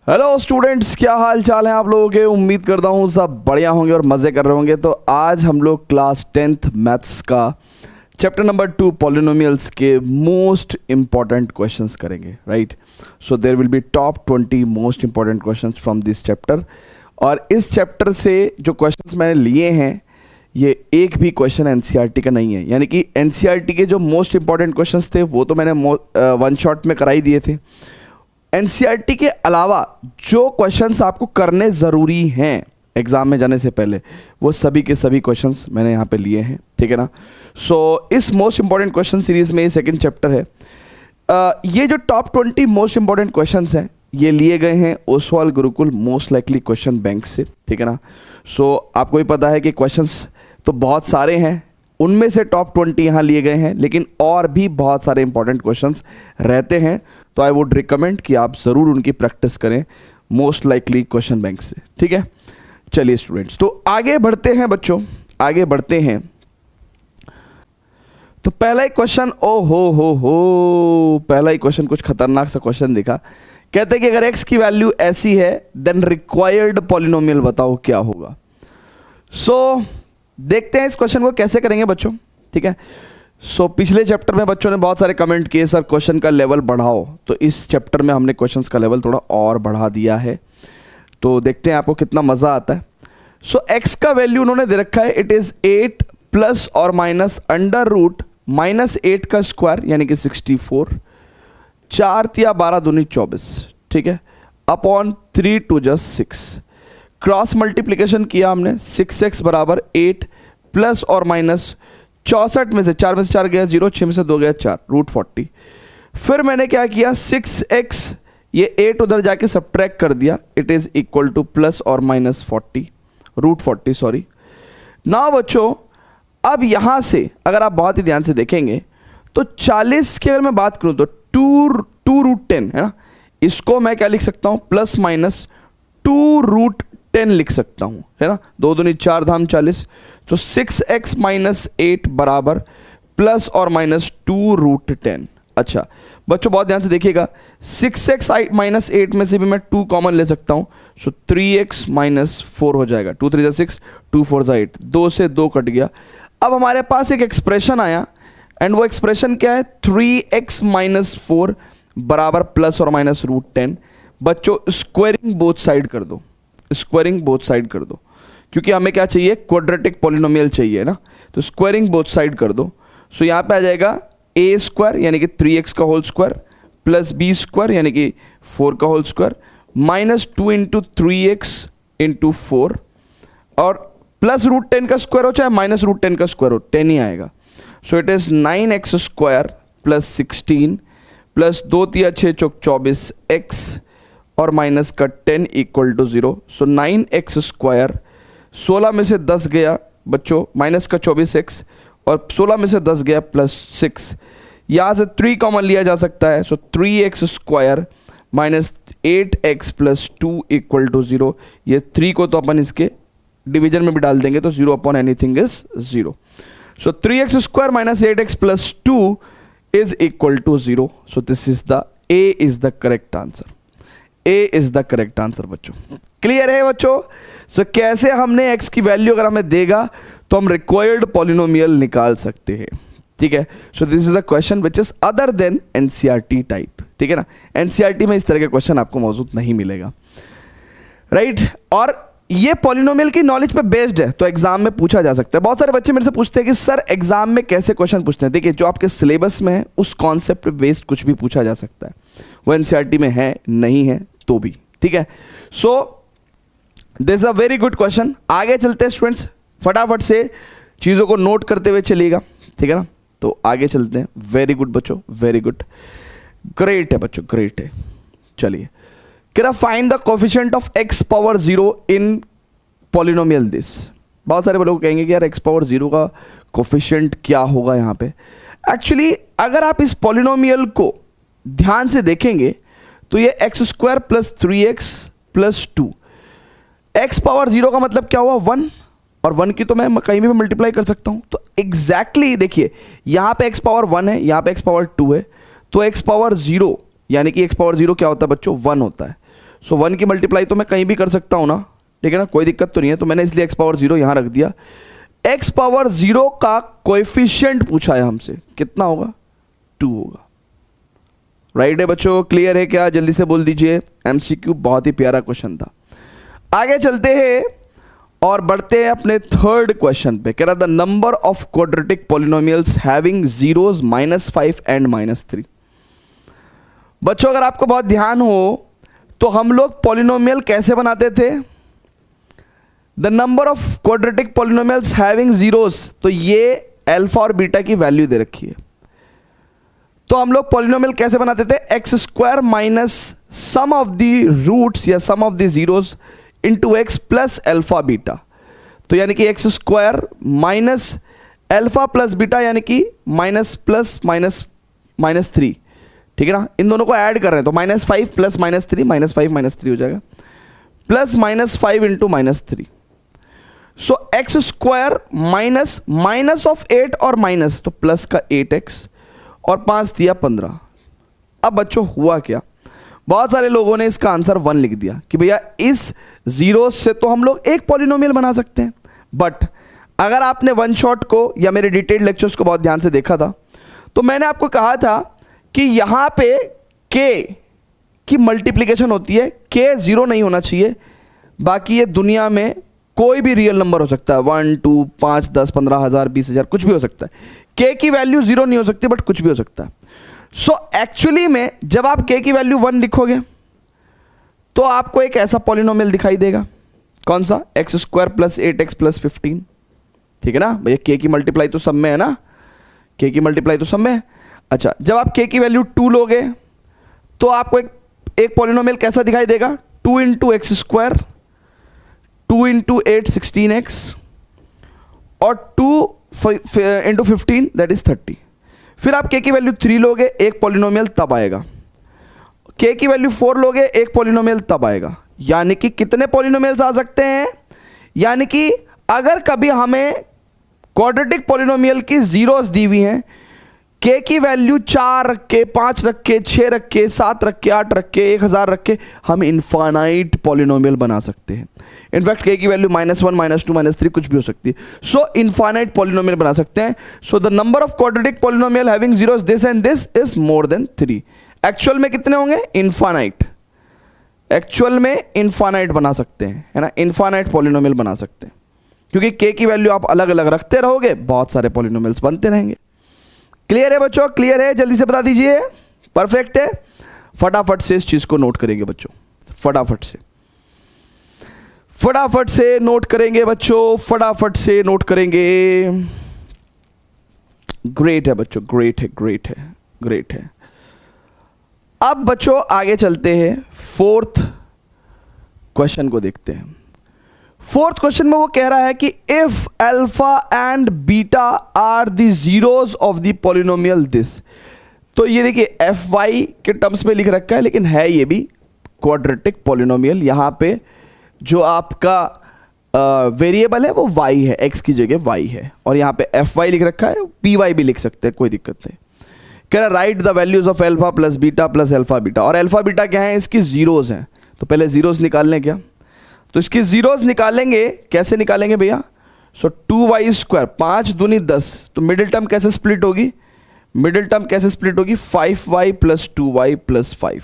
Hello students, क्या हाल चाल है आप लोगों के। उम्मीद करता हूँ सब बढ़िया होंगे और मज़े कर रहे होंगे। तो आज हम लोग क्लास 10th मैथ्स का चैप्टर नंबर 2 पॉलिनोमियल्स के मोस्ट इम्पॉर्टेंट क्वेश्चंस करेंगे, right. So there will be top 20 most important questions from this chapter. और इस चैप्टर से जो क्वेश्चंस मैंने लिए हैं ये एक भी क्वेश्चन एनसीईआरटी का नहीं है। यानी कि एनसीईआरटी के जो मोस्ट इम्पॉर्टेंट क्वेश्चंस थे वो तो मैंने वन शॉट में करा ही दिए थे। एनसीईआरटी के अलावा जो क्वेश्चंस आपको करने ज़रूरी हैं एग्ज़ाम में जाने से पहले, वो सभी के सभी क्वेश्चंस मैंने यहाँ पे लिए हैं, ठीक है ना। सो इस मोस्ट इम्पॉर्टेंट क्वेश्चन सीरीज़ में ये सेकंड चैप्टर है। ये जो टॉप 20 मोस्ट इम्पॉर्टेंट क्वेश्चंस हैं ये लिए गए हैं Oswal Gurukul most likely question bank से, ठीक है ना। सो आपको भी पता है कि क्वेश्चंस तो बहुत सारे हैं, उनमें से टॉप 20 यहाँ लिए गए हैं, लेकिन और भी बहुत सारे इंपॉर्टेंट क्वेश्चंस रहते हैं। तो आई वुड रिकमेंड कि आप ज़रूर उनकी प्रैक्टिस करें मोस्ट लाइकली क्वेश्चन बैंक से, ठीक है। चलिए स्टूडेंट्स, तो आगे बढ़ते हैं बच्चों, आगे बढ़ते हैं। तो पहला ही क्वेश्चन, ओ हो, पहला ही क्वेश्चन कुछ खतरनाक सा क्वेश्चन दिखा। कहते हैं कि अगर x की वैल्यू ऐसी है देन रिक्वायर्ड पॉलिनोमियल बताओ क्या होगा। सो देखते हैं इस क्वेश्चन को कैसे करेंगे बच्चों, ठीक है। सो पिछले चैप्टर में बच्चों ने बहुत सारे कमेंट किए सर क्वेश्चन का लेवल बढ़ाओ, तो इस चैप्टर में हमने क्वेश्चंस का लेवल थोड़ा और बढ़ा दिया है। तो देखते हैं आपको कितना मज़ा आता है। सो x का वैल्यू उन्होंने दे रखा है, इट इज़ 8 प्लस और माइनस अंडर रूट -8 का स्क्वायर यानी कि 64, 4 या 12 दूनी 24, ठीक है, अपॉन 3 2 just 6। क्रॉस मल्टीप्लिकेशन किया हमने, 6x बराबर 8 प्लस और माइनस 64 में से 4 में से 4 गया 0, 6 में से 2 गया 4, रूट 40। फिर मैंने क्या किया, 6x ये 8 उधर जाके सब्ट्रैक्ट कर दिया, it is equal two plus और माइनस 40, रूट 40 सॉरी। ना बच्चों, अब यहाँ से अगर आप बहुत ही ध्यान से देखेंगे तो 40 की अगर मैं बात करूँ तो 2 रूट 10 है ना, इसको मैं क्या लिख सकता हूँ, प्लस माइनस 2 रूट 10 लिख सकता हूँ, है ना। 2 दूनी 4 धाम 40, तो 6x माइनस 8 बराबर प्लस और माइनस 2 रूट 10। अच्छा बच्चों बहुत ध्यान से देखिएगा, 6x माइनस 8 में से भी मैं 2 कॉमन ले सकता हूँ, सो 3x माइनस 4 हो जाएगा। 2 3 6, 2 4 8, 2 से 2 कट गया। अब हमारे पास एक एक्सप्रेशन आया एंड वो एक्सप्रेशन क्या है, 3x माइनस 4 बराबर प्लस और माइनस रूट 10। बच्चों स्क्वायरिंग बोथ साइड कर दो, स्क्वायरिंग बोथ साइड कर दो, क्योंकि हमें क्या चाहिए, क्वाड्रेटिक पॉलिनोमियल चाहिए ना। तो स्क्वायरिंग बोथ साइड कर दो। सो यहाँ पे आ जाएगा a स्क्वायर यानी कि 3x का whole square plus b square यानी कि 4 का whole square minus 2 into 3x into 4 और प्लस रूट 10 का स्क्वायर हो चाहे माइनस रूट 10 का स्क्वायर हो, 10 ही आएगा। So it is 9x square plus 16 plus 2 3 6 Chowk 24x और माइनस का 10 equal to 0। So 9x square, 16 में से 10 गया बच्चों माइनस का 24x और 16 में से 10 गया प्लस 6, यहाँ से 3 कॉमन लिया जा सकता है। So 3x square minus 8x plus 2 equal to 0। ये 3 को तो अपन इसके डिवीजन में भी डाल देंगे तो 0 upon anything is 0। So 3x square minus 8x plus 2 is equal to 0। So this is the A is the correct answer, A is the correct answer बच्चों। क्लियर है बच्चों। सो कैसे हमने x की वैल्यू अगर हमें देगा तो हम रिक्वायर्ड पॉलिनोमियल निकाल सकते हैं, ठीक है। सो this is a question which is other than NCERT type, ठीक है ना। एनसीईआरटी में इस तरह के क्वेश्चन आपको मौजूद नहीं मिलेगा, राइट। और ये पॉलिनोमियल की नॉलेज पे बेस्ड है तो एग्जाम में पूछा जा सकता है। बहुत सारे बच्चे मेरे से पूछते हैं कि सर एग्जाम में कैसे क्वेश्चन पूछते हैं। देखिए जो आपके सिलेबस में है उस कॉन्सेप्ट पे बेस्ड कुछ भी पूछा जा सकता है, वो एनसीईआरटी में है नहीं है तो भी, ठीक है। So this a very good question. आगे चलते हैं स्टूडेंट्स, फटाफट से चीज़ों को नोट करते हुए चलिएगा, ठीक है ना। तो आगे चलते हैं। वेरी गुड बच्चों, वेरी गुड, ग्रेट है बच्चों, ग्रेट है। चलिए, क्या find the coefficient of x power 0 in polynomial this. बहुत सारे लोग कहेंगे कि यार x पावर 0 का कोफिशिएंट क्या होगा यहाँ पे। एक्चुअली अगर आप इस पॉलिनोमियल को ध्यान से देखेंगे तो ये x square plus 3x plus 2, x power 0 का मतलब क्या हुआ, 1, और 1 की तो मैं कहीं भी मल्टीप्लाई कर सकता हूँ। तो एग्जैक्टली देखिए यहाँ पे x पावर 1 है, यहाँ पे x पावर 2 है, तो x पावर 0 यानी कि x पावर 0 क्या होता है बच्चों, 1 होता है। सो 1 की मल्टीप्लाई तो मैं कहीं भी कर सकता हूँ ना, ठीक है ना, कोई दिक्कत तो नहीं है। तो मैंने इसलिए x पावर 0 यहाँ रख दिया। x पावर 0 का कोएफिशिएंट पूछा है हमसे, कितना होगा? 2 होगा। राइट है बच्चों, क्लियर है क्या? जल्दी से बोल दीजिए। MCQ बहुत ही प्यारा क्वेश्चन था। आगे चलते हैं और बढ़ते हैं अपने थर्ड क्वेश्चन पे। कह रहा the number of quadratic polynomials having zeros -5 and -3। बच्चों अगर आपको बहुत ध्यान हो तो हम लोग पॉलिनोमियल कैसे बनाते थे? The number of quadratic polynomials having zeros, तो ये अल्फा और बीटा की वैल्यू दे रखी है। तो हम लोग पॉलिनोमियल कैसे बनाते थे? X square minus sum of the roots या sum of the zeros into x plus alpha beta. तो यानी कि x square minus alpha plus beta यानी कि माइनस प्लस माइनस -3, ठीक है ना। इन दोनों को ऐड कर रहे हैं तो -5 प्लस -3, -5 -3 हो जाएगा, plus -5 into -3। So x square minus of 8 और माइनस, तो प्लस का 8x और 5 दिया 15। अब बच्चों हुआ क्या? बहुत सारे लोगों ने इसका आंसर 1 लिख दिया कि भैया इस जीरो से तो हम लोग एक पॉलिनोमियल बना सकते हैं। बट अगर आपने वन शॉट को या मेरे डिटेल्ड लेक्चर्स को बहुत ध्यान से देखा था तो मैंने आपको कहा था कि यहां पे k की मल्टीप्लिकेशन होती है, k 0 नहीं होना चाहिए। बाकी ये दुनिया में कोई भी रियल नंबर हो सकता है, 1 2 5 10 15,000 20,000 कुछ भी हो सकता है। k की वैल्यू 0 नहीं हो सकती बट कुछ भी हो सकता है। सो एक्चुअली में जब आप k की वैल्यू 1 लिखोगे तो आपको एक ऐसा पॉलिनोमियल दिखाई देगा, कौन सा? X square plus 8x plus 15, ठीक है ना भैया। k की मल्टीप्लाई तो सब में है ना, k की मल्टीप्लाई तो सब में है। अच्छा, जब आप k की वैल्यू 2 लोगे तो आपको एक पॉलिनोमियल कैसा दिखाई देगा? 2 into x square, 2 into 8 16x और 2 इंटू 15 दैट इज 30। फिर आप k की वैल्यू 3 लोगे, एक पॉलिनोमियल तब आएगा। k की वैल्यू 4 लोगे, एक पॉलिनोमियल तब आएगा। यानी कि कितने पॉलिनोमियल्स आ सकते हैं? यानी कि अगर कभी हमें क्वाड्रेटिक पॉलिनोमियल की जीरोस दी हुई हैं, k की वैल्यू 4 रख के, 5 रख के, 6 रख के, 7 रख के, 8 रख के, 1000 रख के हम इनफाइनाइट पॉलिनोमियल बना सकते हैं। इनफैक्ट k की वैल्यू -1 -2 -3 कुछ भी हो सकती है। सो इनफाइनाइट पॉलिनोमियल बना सकते हैं। So the number of quadratic polynomial having zeros this and this is more than 3। Actual में कितने होंगे? इनफाइनाइट। एक्चुअल में इनफाइनाइट बना सकते हैं, है ना, इनफाइनाइट पॉलिनोमियल बना सकते हैं। क्योंकि k की वैल्यू आप अलग अलग रखते रहोगे, बहुत सारे पॉलिनोमियल्स बनते रहेंगे। क्लियर है बच्चों? क्लियर है? जल्दी से बता दीजिए। परफेक्ट है। फटाफट से इस चीज को नोट करेंगे बच्चों, फटाफट से नोट करेंगे बच्चों, फटाफट से नोट करेंगे। ग्रेट है बच्चों, ग्रेट है। अब बच्चों आगे चलते हैं, फोर्थ क्वेश्चन को देखते हैं। फोर्थ क्वेश्चन में वो कह रहा है कि if alpha and beta are the zeros of the polynomial this. तो ये देखिए fy के टर्म्स में लिख रखा है, लेकिन है ये भी क्वाड्रेटिक पॉलिनोमियल। यहां पे जो आपका वेरिएबल है वो y है, x की जगह y है, और यहां पे fy लिख रखा है, py भी लिख सकते हैं, कोई दिक्कत नहीं। कह रहा right the values of alpha plus beta plus alpha beta. और अल्फा बीटा क्या है? इसकी जीरोस हैं। तो पहले जीरोस निकाल लें क्या? तो इसकी जीरोस निकालेंगे, कैसे निकालेंगे भैया? सो 2y स्क्वायर, 5 दूनी 10, तो मिडिल टर्म कैसे स्प्लिट होगी? 5y प्लस 2y प्लस 5,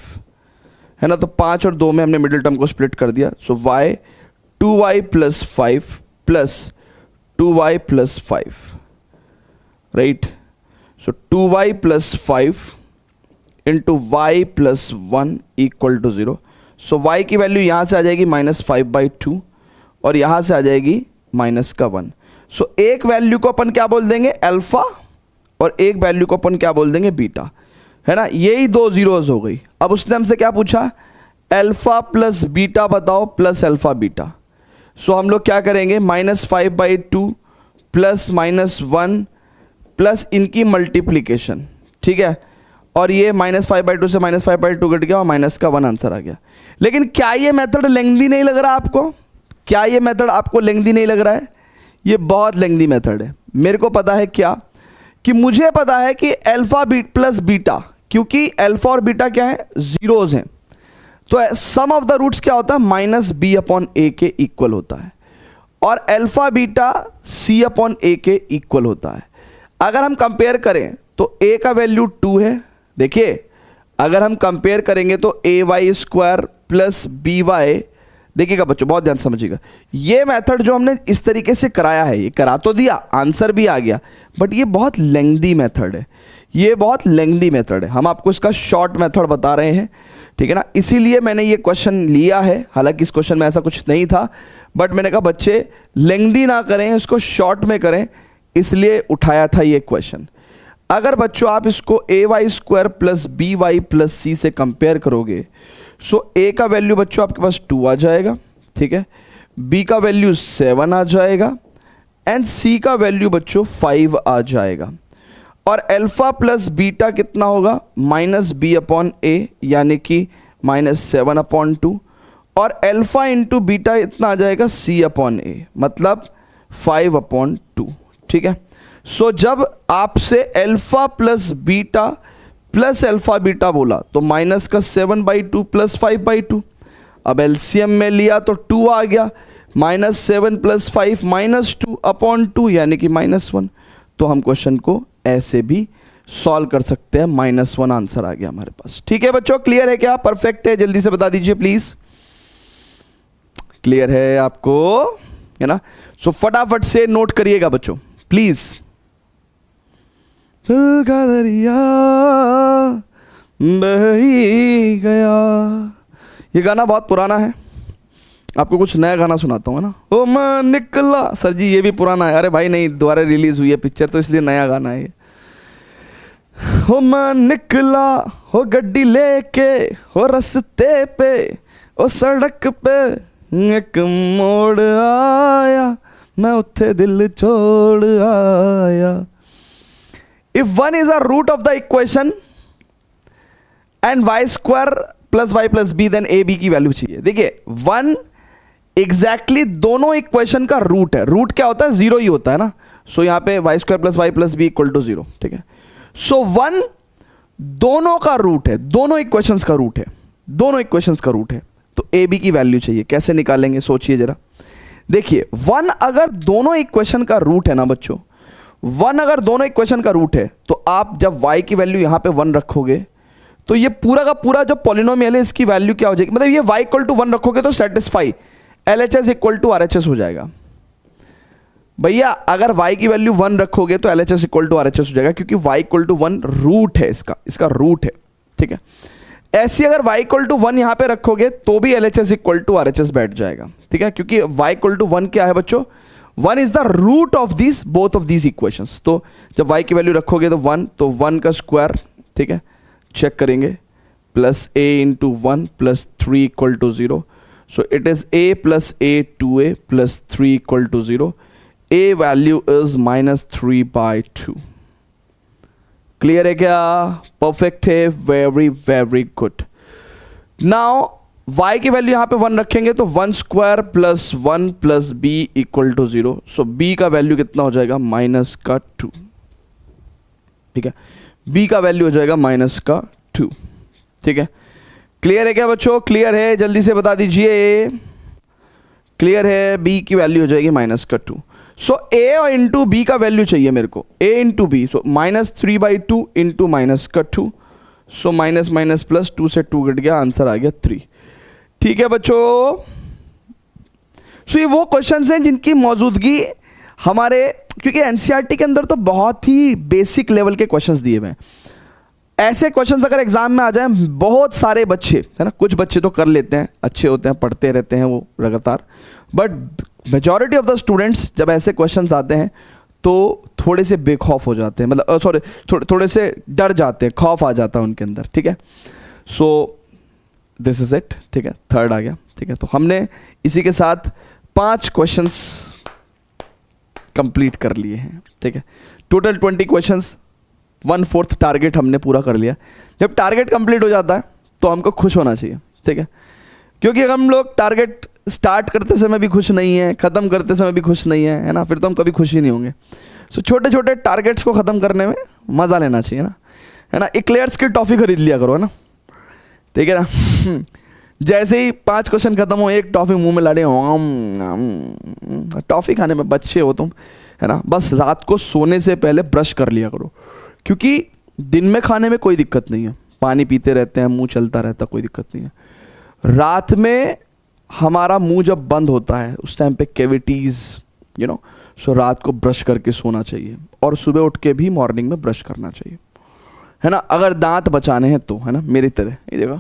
है ना। तो 5 और 2 में हमने मिडिल टर्म को स्प्लिट कर दिया। So y 2y plus 5 plus 2y plus 5, right. So 2y plus 5 into y plus 1 equal to 0। So y की वैल्यू यहां से आ जाएगी -5/2 और यहां से आ जाएगी -1। सो एक वैल्यू को अपन क्या बोल देंगे? अल्फा, और एक वैल्यू को अपन क्या बोल देंगे? बीटा, है ना। यही दो जीरोस हो गई। अब उसने हमसे क्या पूछा? अल्फा प्लस बीटा बताओ प्लस अल्फा बीटा। सो हम लोग क्या करेंगे? -5/2 प्लस -1 प्लस इनकी मल्टीप्लीकेशन, ठीक है। और ये -5/2 से -5/2 कट गया और -1 आंसर आ गया। लेकिन क्या ये मेथड लेंथी नहीं लग रहा आपको? क्या ये मेथड आपको लेंथी नहीं लग रहा है? ये बहुत लेंथी मेथड है। मेरे को पता है क्या, कि मुझे पता है कि अल्फा प्लस बीटा, क्योंकि अल्फा और बीटा क्या है? जीरोस हैं। तो सम ऑफ द रूट्स क्या होता है, माइनस बी अपॉन ए के इक्वल होता है, और अल्फा बीटा सी अपॉन ए के इक्वल होता है। अगर हम कंपेयर करें तो ए का वैल्यू 2 है। देखिए अगर हम कंपेयर करेंगे तो A Y square plus B Y, देखिएगा बच्चों बहुत ध्यान समझिएगा, ये मेथड जो हमने इस तरीके से कराया है, ये करा तो दिया, आंसर भी आ गया, बट ये बहुत लेंथी मेथड है, ये बहुत लेंथी मेथड है। हम आपको इसका शॉर्ट मेथड बता रहे हैं, ठीक है ना, इसीलिए मैंने ये क्वेश्चन लिया है। हालांकि इस क्वेश्चन में ऐसा कुछ नहीं था, बट मैंने कहा बच्चे लेंथी ना करें, इसको शॉर्ट में करें, इसलिए उठाया था ये क्वेश्चन। अगर बच्चों आप इसको A Y square plus B Y plus सी से कंपेयर करोगे, सो ए का वैल्यू बच्चों आपके पास 2 आ जाएगा, ठीक है, बी का वैल्यू 7 आ जाएगा, एंड सी का वैल्यू बच्चों 5 आ जाएगा। और अल्फा प्लस बीटा कितना होगा, माइनस बी अपॉन ए, यानी कि -7 अपॉन 2, और अल्फा इंटू बीटा इतना आ जाएगा सी अपॉन ए, मतलब 5 अपॉन 2, ठीक है। सो जब आपसे alpha plus beta plus alpha beta बोला तो माइनस का 7/2 प्लस 5/2, अब एलसीएम में लिया तो 2 आ गया, -7 + 5 -2 अपॉन 2, यानी कि -1। तो हम क्वेश्चन को ऐसे भी सॉल्व कर सकते हैं, -1 आंसर आ गया हमारे पास। ठीक है बच्चों, क्लियर है क्या, परफेक्ट है, जल्दी से बता दीजिए प्लीज, क्लियर है आपको, है ना। सो फटाफट से नोट करिएगा बच्चों प्लीज। दरिया बह ही गया, ये गाना बहुत पुराना है, आपको कुछ नया गाना सुनाता हूँ ना। ओ मैं निकला, सर जी ये भी पुराना है। अरे भाई नहीं, दोबारा रिलीज हुई है पिक्चर तो इसलिए नया गाना है ये। हो मैं निकला हो गड्डी लेके हो रस्ते पे, ओ सड़क पे एक मोड़ आया, मैं उत्थे दिल छोड़ आया। If 1 is a root of the equation and y square plus y plus b, then a b की वैल्यू चाहिए। देखिए 1 एग्जैक्टली दोनों इक्वेशन का रूट है। रूट क्या होता है, 0 ही होता है ना। सो यहाँ पे y square plus y plus b equal to 0, ठीक है। सो 1 दोनों का रूट है, दोनों इक्वेशंस का रूट है, दोनों इक्वेशंस का रूट है। तो ए बी की वैल्यू चाहिए, कैसे निकालेंगे सोचिए जरा। देखिए 1 अगर दोनों इक्वेशन का रूट है ना बच्चों, 1 अगर दोनों इक्वेशन का रूट है, तो आप जब y की वैल्यू यहां पे 1 रखोगे तो ये पूरा का पूरा जो पॉलिनोमियल है इसकी वैल्यू क्या हो जाएगी, मतलब ये y इक्वल टू 1 रखोगे तो satisfy LHS equal to RHS हो जाएगा। भैया अगर y की वैल्यू 1 रखोगे तो LHS इक्वल टू RHS हो जाएगा, क्योंकि y इक्वल टू 1 रूट है, इसका रूट है, ठीक है। ऐसी अगर y इक्वल टू 1 यहां पे रखोगे तो भी LHS इक्वल टू RHS बैठ जाएगा, ठीक है, क्योंकि y इक्वल टू 1 क्या है बच्चों, 1 is the root of this both of these equations. तो जब y की वैल्यू रखोगे तो 1, तो 1 का स्क्वायर, ठीक है, चेक करेंगे, plus a into 1 plus 3 equal to 0। So it is a plus a 2a plus 3 equal to 0। a value is -3/2। Clear है क्या, परफेक्ट है, very very good. Now y की वैल्यू यहां पे 1 रखेंगे तो 1 square plus 1 plus b equal to 0। So b का value कितना हो जाएगा, -2, ठीक है, b का वैल्यू हो जाएगा -2, ठीक है। क्लियर है क्या बच्चों, क्लियर है, जल्दी से बता दीजिए, क्लियर है, b की वैल्यू हो जाएगी -2। सो a और इंटू बी का वैल्यू चाहिए मेरे को, a into b, so -3/2 into -2, so minus minus plus 2 से 2 कट गया, आंसर आ गया 3। ठीक है बच्चों, सो ये वो क्वेश्चंस हैं जिनकी मौजूदगी हमारे, क्योंकि एनसीईआरटी के अंदर तो बहुत ही बेसिक लेवल के क्वेश्चंस दिए हुए हैं। ऐसे क्वेश्चंस अगर एग्जाम में आ जाएं, बहुत सारे बच्चे, है ना, कुछ बच्चे तो कर लेते हैं, अच्छे होते हैं, पढ़ते रहते हैं वो लगातार, but majority of the students जब ऐसे क्वेश्चंस आते हैं तो थोड़े से बेखौफ हो जाते हैं, मतलब सॉरी थोड़े से डर जाते हैं, खौफ आ जाता है उनके अंदर, ठीक है। सो दिस इज इट, ठीक है, 3rd आ गया, ठीक है। तो हमने इसी के साथ 5 क्वेश्चंस कंप्लीट कर लिए हैं, ठीक है। टोटल 20 क्वेश्चंस, 1/4 टारगेट हमने पूरा कर लिया। जब टारगेट कंप्लीट हो जाता है तो हमको खुश होना चाहिए, ठीक है, क्योंकि अगर हम लोग टारगेट स्टार्ट करते समय भी खुश नहीं है, ख़त्म करते समय भी खुश नहीं है ना, फिर तो हम कभी खुश ही नहीं होंगे। सो छोटे छोटे टारगेट्स को ख़त्म करने में मज़ा लेना चाहिए ना, है ना। इक्लेयर्स की टॉफ़ी खरीद लिया करो, है ना, ठीक है ना। जैसे ही 5 क्वेश्चन खत्म हो, एक टॉफी मुंह में लाड़े, टॉफी खाने में बच्चे हो तुम, है ना। बस रात को सोने से पहले ब्रश कर लिया करो, क्योंकि दिन में खाने में कोई दिक्कत नहीं है, पानी पीते रहते हैं, मुंह चलता रहता, कोई दिक्कत नहीं है। रात में हमारा मुंह जब बंद होता है उस टाइम पे कैविटीज़, सो रात को ब्रश करके सोना चाहिए, और सुबह उठ के भी मॉर्निंग में ब्रश करना चाहिए, है ना, अगर दांत बचाने हैं तो, है ना, मेरी तरह। ये देखो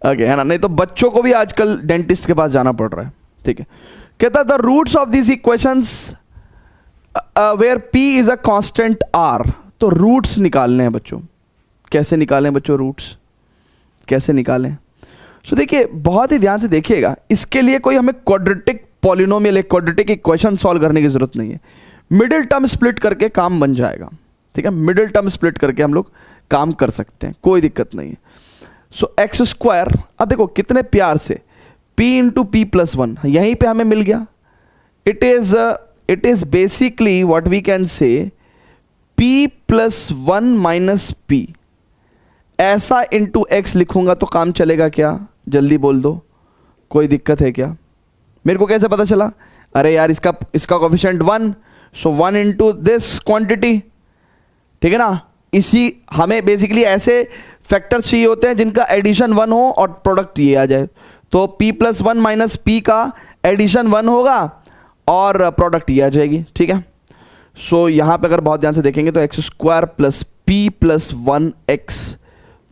ओके, है ना, नहीं तो बच्चों को भी आजकल डेंटिस्ट के पास जाना पड़ रहा है, ठीक है। कहता the roots of this equations where p is a constant r, तो रूट्स निकालने हैं बच्चों। कैसे निकालें बच्चों रूट्स, कैसे निकालें? सो देखिए, बहुत ही ध्यान से देखिएगा, इसके लिए कोई हमें क्वाड्रेटिक पॉलिनोमियल, एक क्वाड्रेटिक इक्वेशन सॉल्व करने की जरूरत नहीं है। मिडिल टर्म स्प्लिट करके काम बन जाएगा, ठीक है। मिडिल टर्म स्प्लिट करके हम लोग काम कर सकते हैं, कोई दिक्कत नहीं है। सो एक्स स्क्वायर, अब देखो कितने प्यार से p इंटू पी प्लस 1 यहीं पे हमें मिल गया। It is basically what we can say p plus 1 minus p, ऐसा इंटू एक्स लिखूंगा तो काम चलेगा क्या? जल्दी बोल दो, कोई दिक्कत है क्या? मेरे को कैसे पता चला? अरे यार, इसका coefficient 1, so 1 into this quantity, ठीक है ना। इसी हमें बेसिकली ऐसे फैक्टर्स चाहिए होते हैं जिनका एडिशन 1 हो और प्रोडक्ट ये आ जाए। तो p प्लस 1 माइनस p का एडिशन 1 होगा और प्रोडक्ट ये आ जाएगी, ठीक है। सो यहाँ पे अगर बहुत ध्यान से देखेंगे तो x square plus p plus 1 x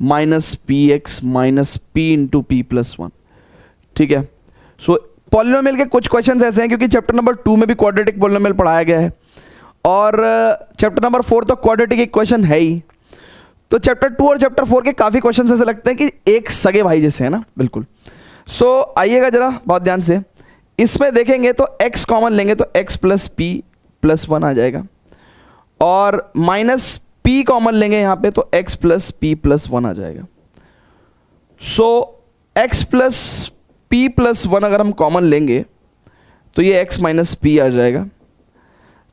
minus P x minus P into P plus 1, ठीक है। सो पॉलिनोमियल के कुछ क्वेश्चन ऐसे हैं, क्योंकि चैप्टर नंबर 2 में भी क्वाड्रेटिक पॉलिनोमियल पढ़ाया गया है, और चैप्टर नंबर 4 तो क्वाड्रेटिक इक्वेशन है ही। तो चैप्टर 2 और चैप्टर 4 के काफ़ी क्वेश्चन ऐसे लगते हैं कि एक सगे भाई जैसे, है ना, बिल्कुल। सो आइएगा जरा बहुत ध्यान से, इसमें देखेंगे तो x कॉमन लेंगे तो x प्लस पी प्लस 1 आ जाएगा, और माइनस p कॉमन लेंगे यहाँ पे तो x प्लस पी प्लस 1 आ जाएगा। सो x प्लस पी प्लस 1 अगर हम कॉमन लेंगे तो ये x माइनस पी आ जाएगा।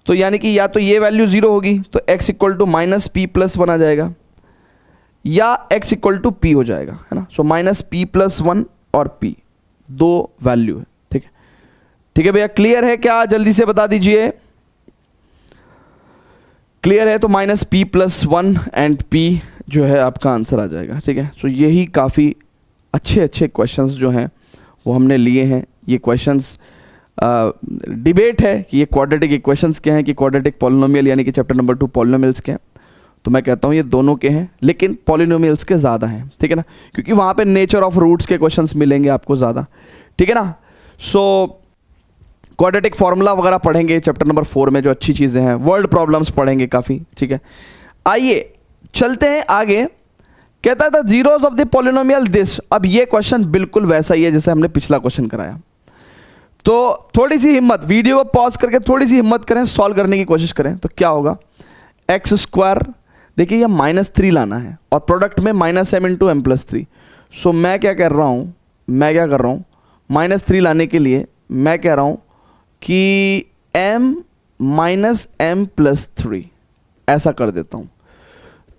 तो यानी कि या तो ये वैल्यू 0 होगी तो x equal to minus p plus 1 आ जाएगा, या x इक्वल टू पी हो जाएगा, है ना। सो माइनस पी प्लस 1 और p दो वैल्यू है, ठीक है। ठीक है भैया, क्लियर है क्या? जल्दी से बता दीजिए, क्लियर है? तो minus p plus 1 and p जो है आपका आंसर आ जाएगा, ठीक है। सो यही काफ़ी अच्छे क्वेश्चंस जो हैं वो हमने लिए हैं। ये क्वेश्चंस डिबेट है कि ये क्वाड्रेटिक इक्वेशंस के हैं कि क्वाड्रेटिक पॉलिनोमियल यानी कि चैप्टर नंबर 2 पॉलिनोमियल्स के हैं। तो मैं कहता हूँ ये दोनों के हैं, लेकिन पॉलिनोमियल्स के ज़्यादा हैं, ठीक है ना, क्योंकि वहाँ पे नेचर ऑफ रूट्स के क्वेश्चंस मिलेंगे आपको ज़्यादा, ठीक है ना। सो क्वाड्रेटिक फार्मूला वगैरह पढ़ेंगे चैप्टर नंबर 4 में, जो अच्छी चीज़ें हैं। वर्ड प्रॉब्लम्स पढ़ेंगे काफ़ी, ठीक है। आइए चलते हैं आगे। कहता था zeros of the polynomial this. अब ये क्वेश्चन बिल्कुल वैसा ही है जैसे हमने पिछला क्वेश्चन कराया। तो थोड़ी सी हिम्मत, वीडियो को पॉज करके थोड़ी सी हिम्मत करें, सॉल्व करने की कोशिश करें। तो क्या होगा? एक्स स्क्वायर, देखिए ये -3 लाना है और प्रोडक्ट में -m इंटू एम प्लस 3। सो मैं क्या कर रहा हूँ, -3 लाने के लिए मैं कह रहा हूँ कि m माइनस एम प्लस 3 ऐसा कर देता हूँ,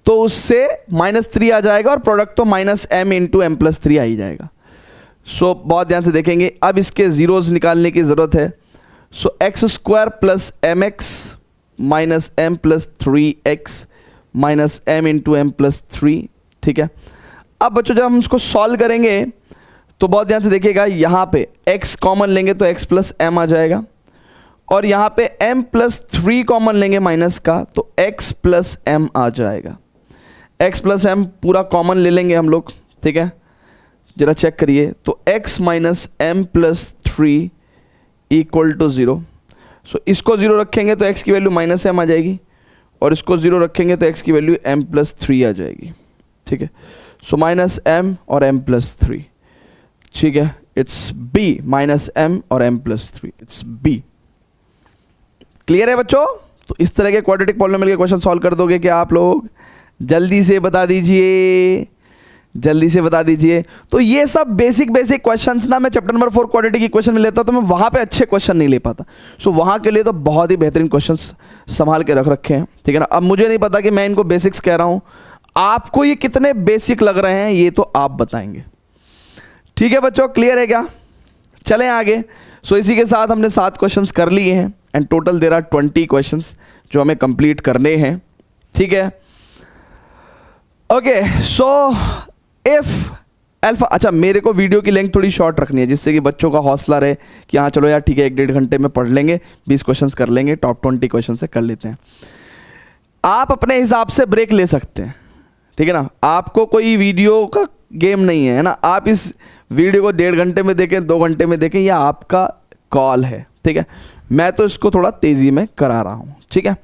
तो उससे -3 आ जाएगा और प्रोडक्ट तो -m इंटू एम प्लस 3 आ ही जाएगा। सो बहुत ध्यान से देखेंगे, अब इसके जीरोस निकालने की ज़रूरत है। So x square plus M X minus M plus 3x minus M into M plus 3, ठीक है। अब बच्चों जब हम इसको सॉल्व करेंगे तो बहुत ध्यान से देखिएगा, यहाँ पे x कॉमन लेंगे तो x प्लस एम आ जाएगा, और यहाँ पे m प्लस 3 कॉमन लेंगे माइनस का तो x प्लस एम आ जाएगा। x प्लस एम पूरा कॉमन ले लेंगे हम लोग, ठीक है। जरा चेक करिए, तो x minus M plus 3 equal to 0। So इसको 0 रखेंगे तो x की वैल्यू -m आ जाएगी, और इसको 0 रखेंगे तो x की वैल्यू m प्लस 3 आ जाएगी, ठीक है। सो -m और m प्लस 3, ठीक है। इट्स b, -m और m plus 3, it's b। Clear है बच्चों? तो इस तरह के क्वाड्रेटिक पॉलिनोमियल के क्वेश्चन सॉल्व कर दोगे क्या आप लोग? जल्दी से बता दीजिए, जल्दी से बता दीजिए। तो ये सब बेसिक क्वेश्चंस ना मैं चैप्टर नंबर 4 क्वाड्रेटिक इक्वेशन में लेता तो मैं वहाँ पे अच्छे क्वेश्चन नहीं ले पाता। सो वहाँ के लिए तो बहुत ही बेहतरीन क्वेश्चंस संभाल के रखे हैं, ठीक है ना। अब मुझे नहीं पता कि मैं इनको बेसिक्स कह रहा हूँ, आपको ये कितने बेसिक लग रहे हैं ये तो आप बताएंगे। ठीक है बच्चों, क्लियर है क्या? चलें आगे। सो इसी के साथ हमने 7 क्वेश्चंस कर लिए हैं and total there are 20 questions जो हमें कंप्लीट करने हैं। ठीक है, ओके। सो इफ अल्फा, अच्छा मेरे को वीडियो की लेंथ थोड़ी शॉर्ट रखनी है जिससे कि बच्चों का हौसला रहे कि हाँ चलो यार ठीक है 1-1.5 घंटे में पढ़ लेंगे, 20 क्वेश्चंस कर लेंगे, टॉप 20 क्वेश्चन से कर लेते हैं। आप अपने हिसाब से ब्रेक ले सकते हैं, ठीक है ना। आपको कोई वीडियो का गेम नहीं है ना, आप इस वीडियो को 1.5 घंटे में देखें, 2 घंटे में देखें, यह आपका कॉल है। ठीक है, मैं तो इसको थोड़ा तेज़ी में करा रहा हूँ। ठीक है,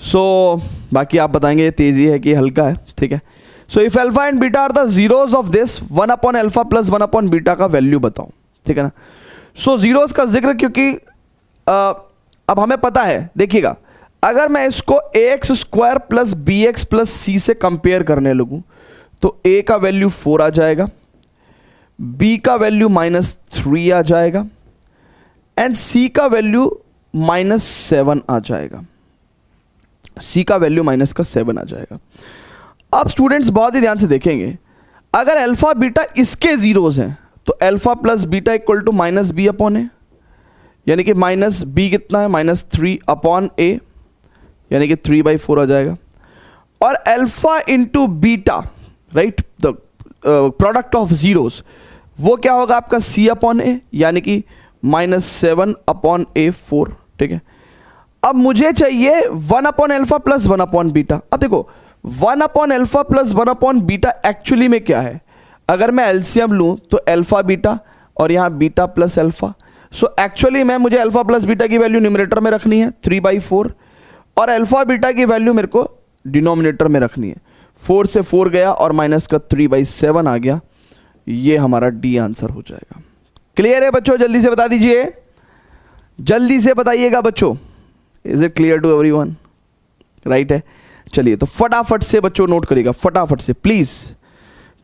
सो बाकी आप बताएंगे ये तेज़ी है कि हल्का है। ठीक है, so if alpha and beta are the zeros of this 1/अल्फा प्लस 1/बीटा का वैल्यू बताओ। ठीक है ना। सो जीरोज का जिक्र क्योंकि अब हमें पता है, देखिएगा अगर मैं इसको ax² plus bx plus c से कंपेयर करने लगूं तो a का वैल्यू 4 आ जाएगा, b का वैल्यू -3 आ जाएगा एंड c का वैल्यू -7 आ जाएगा। c का वैल्यू -7 आ जाएगा। अब स्टूडेंट्स बहुत ही ध्यान से देखेंगे, अगर अल्फा बीटा इसके जीरोज हैं तो alpha plus beta equal to -b/a, यानी कि -b कितना है -3/a, यानी कि 3/4 आ जाएगा। और alpha into beta, right, the product of zeros, वो क्या होगा आपका c/a, यानी कि -7/a4। ठीक है, अब मुझे चाहिए 1/अल्फा प्लस 1/बीटा। अब देखो 1/अल्फा प्लस 1/बीटा एक्चुअली में क्या है, अगर मैं एलसीएम लूं तो अल्फा बीटा और यहां beta plus alpha. So actually में मुझे अल्फा प्लस बीटा की वैल्यू न्यूमरेटर में रखनी है 3/4 और अल्फा बीटा की वैल्यू मेरे को डिनोमिनेटर में रखनी है। 4 से 4 गया और माइनस का 3/7 आ गया। ये हमारा डी आंसर हो जाएगा। क्लियर है बच्चों? जल्दी से बता दीजिए, जल्दी से बताइएगा बच्चों। Is it clear to everyone? Right है। चलिए तो फटाफट से बच्चों नोट करिएगा, फटाफट से please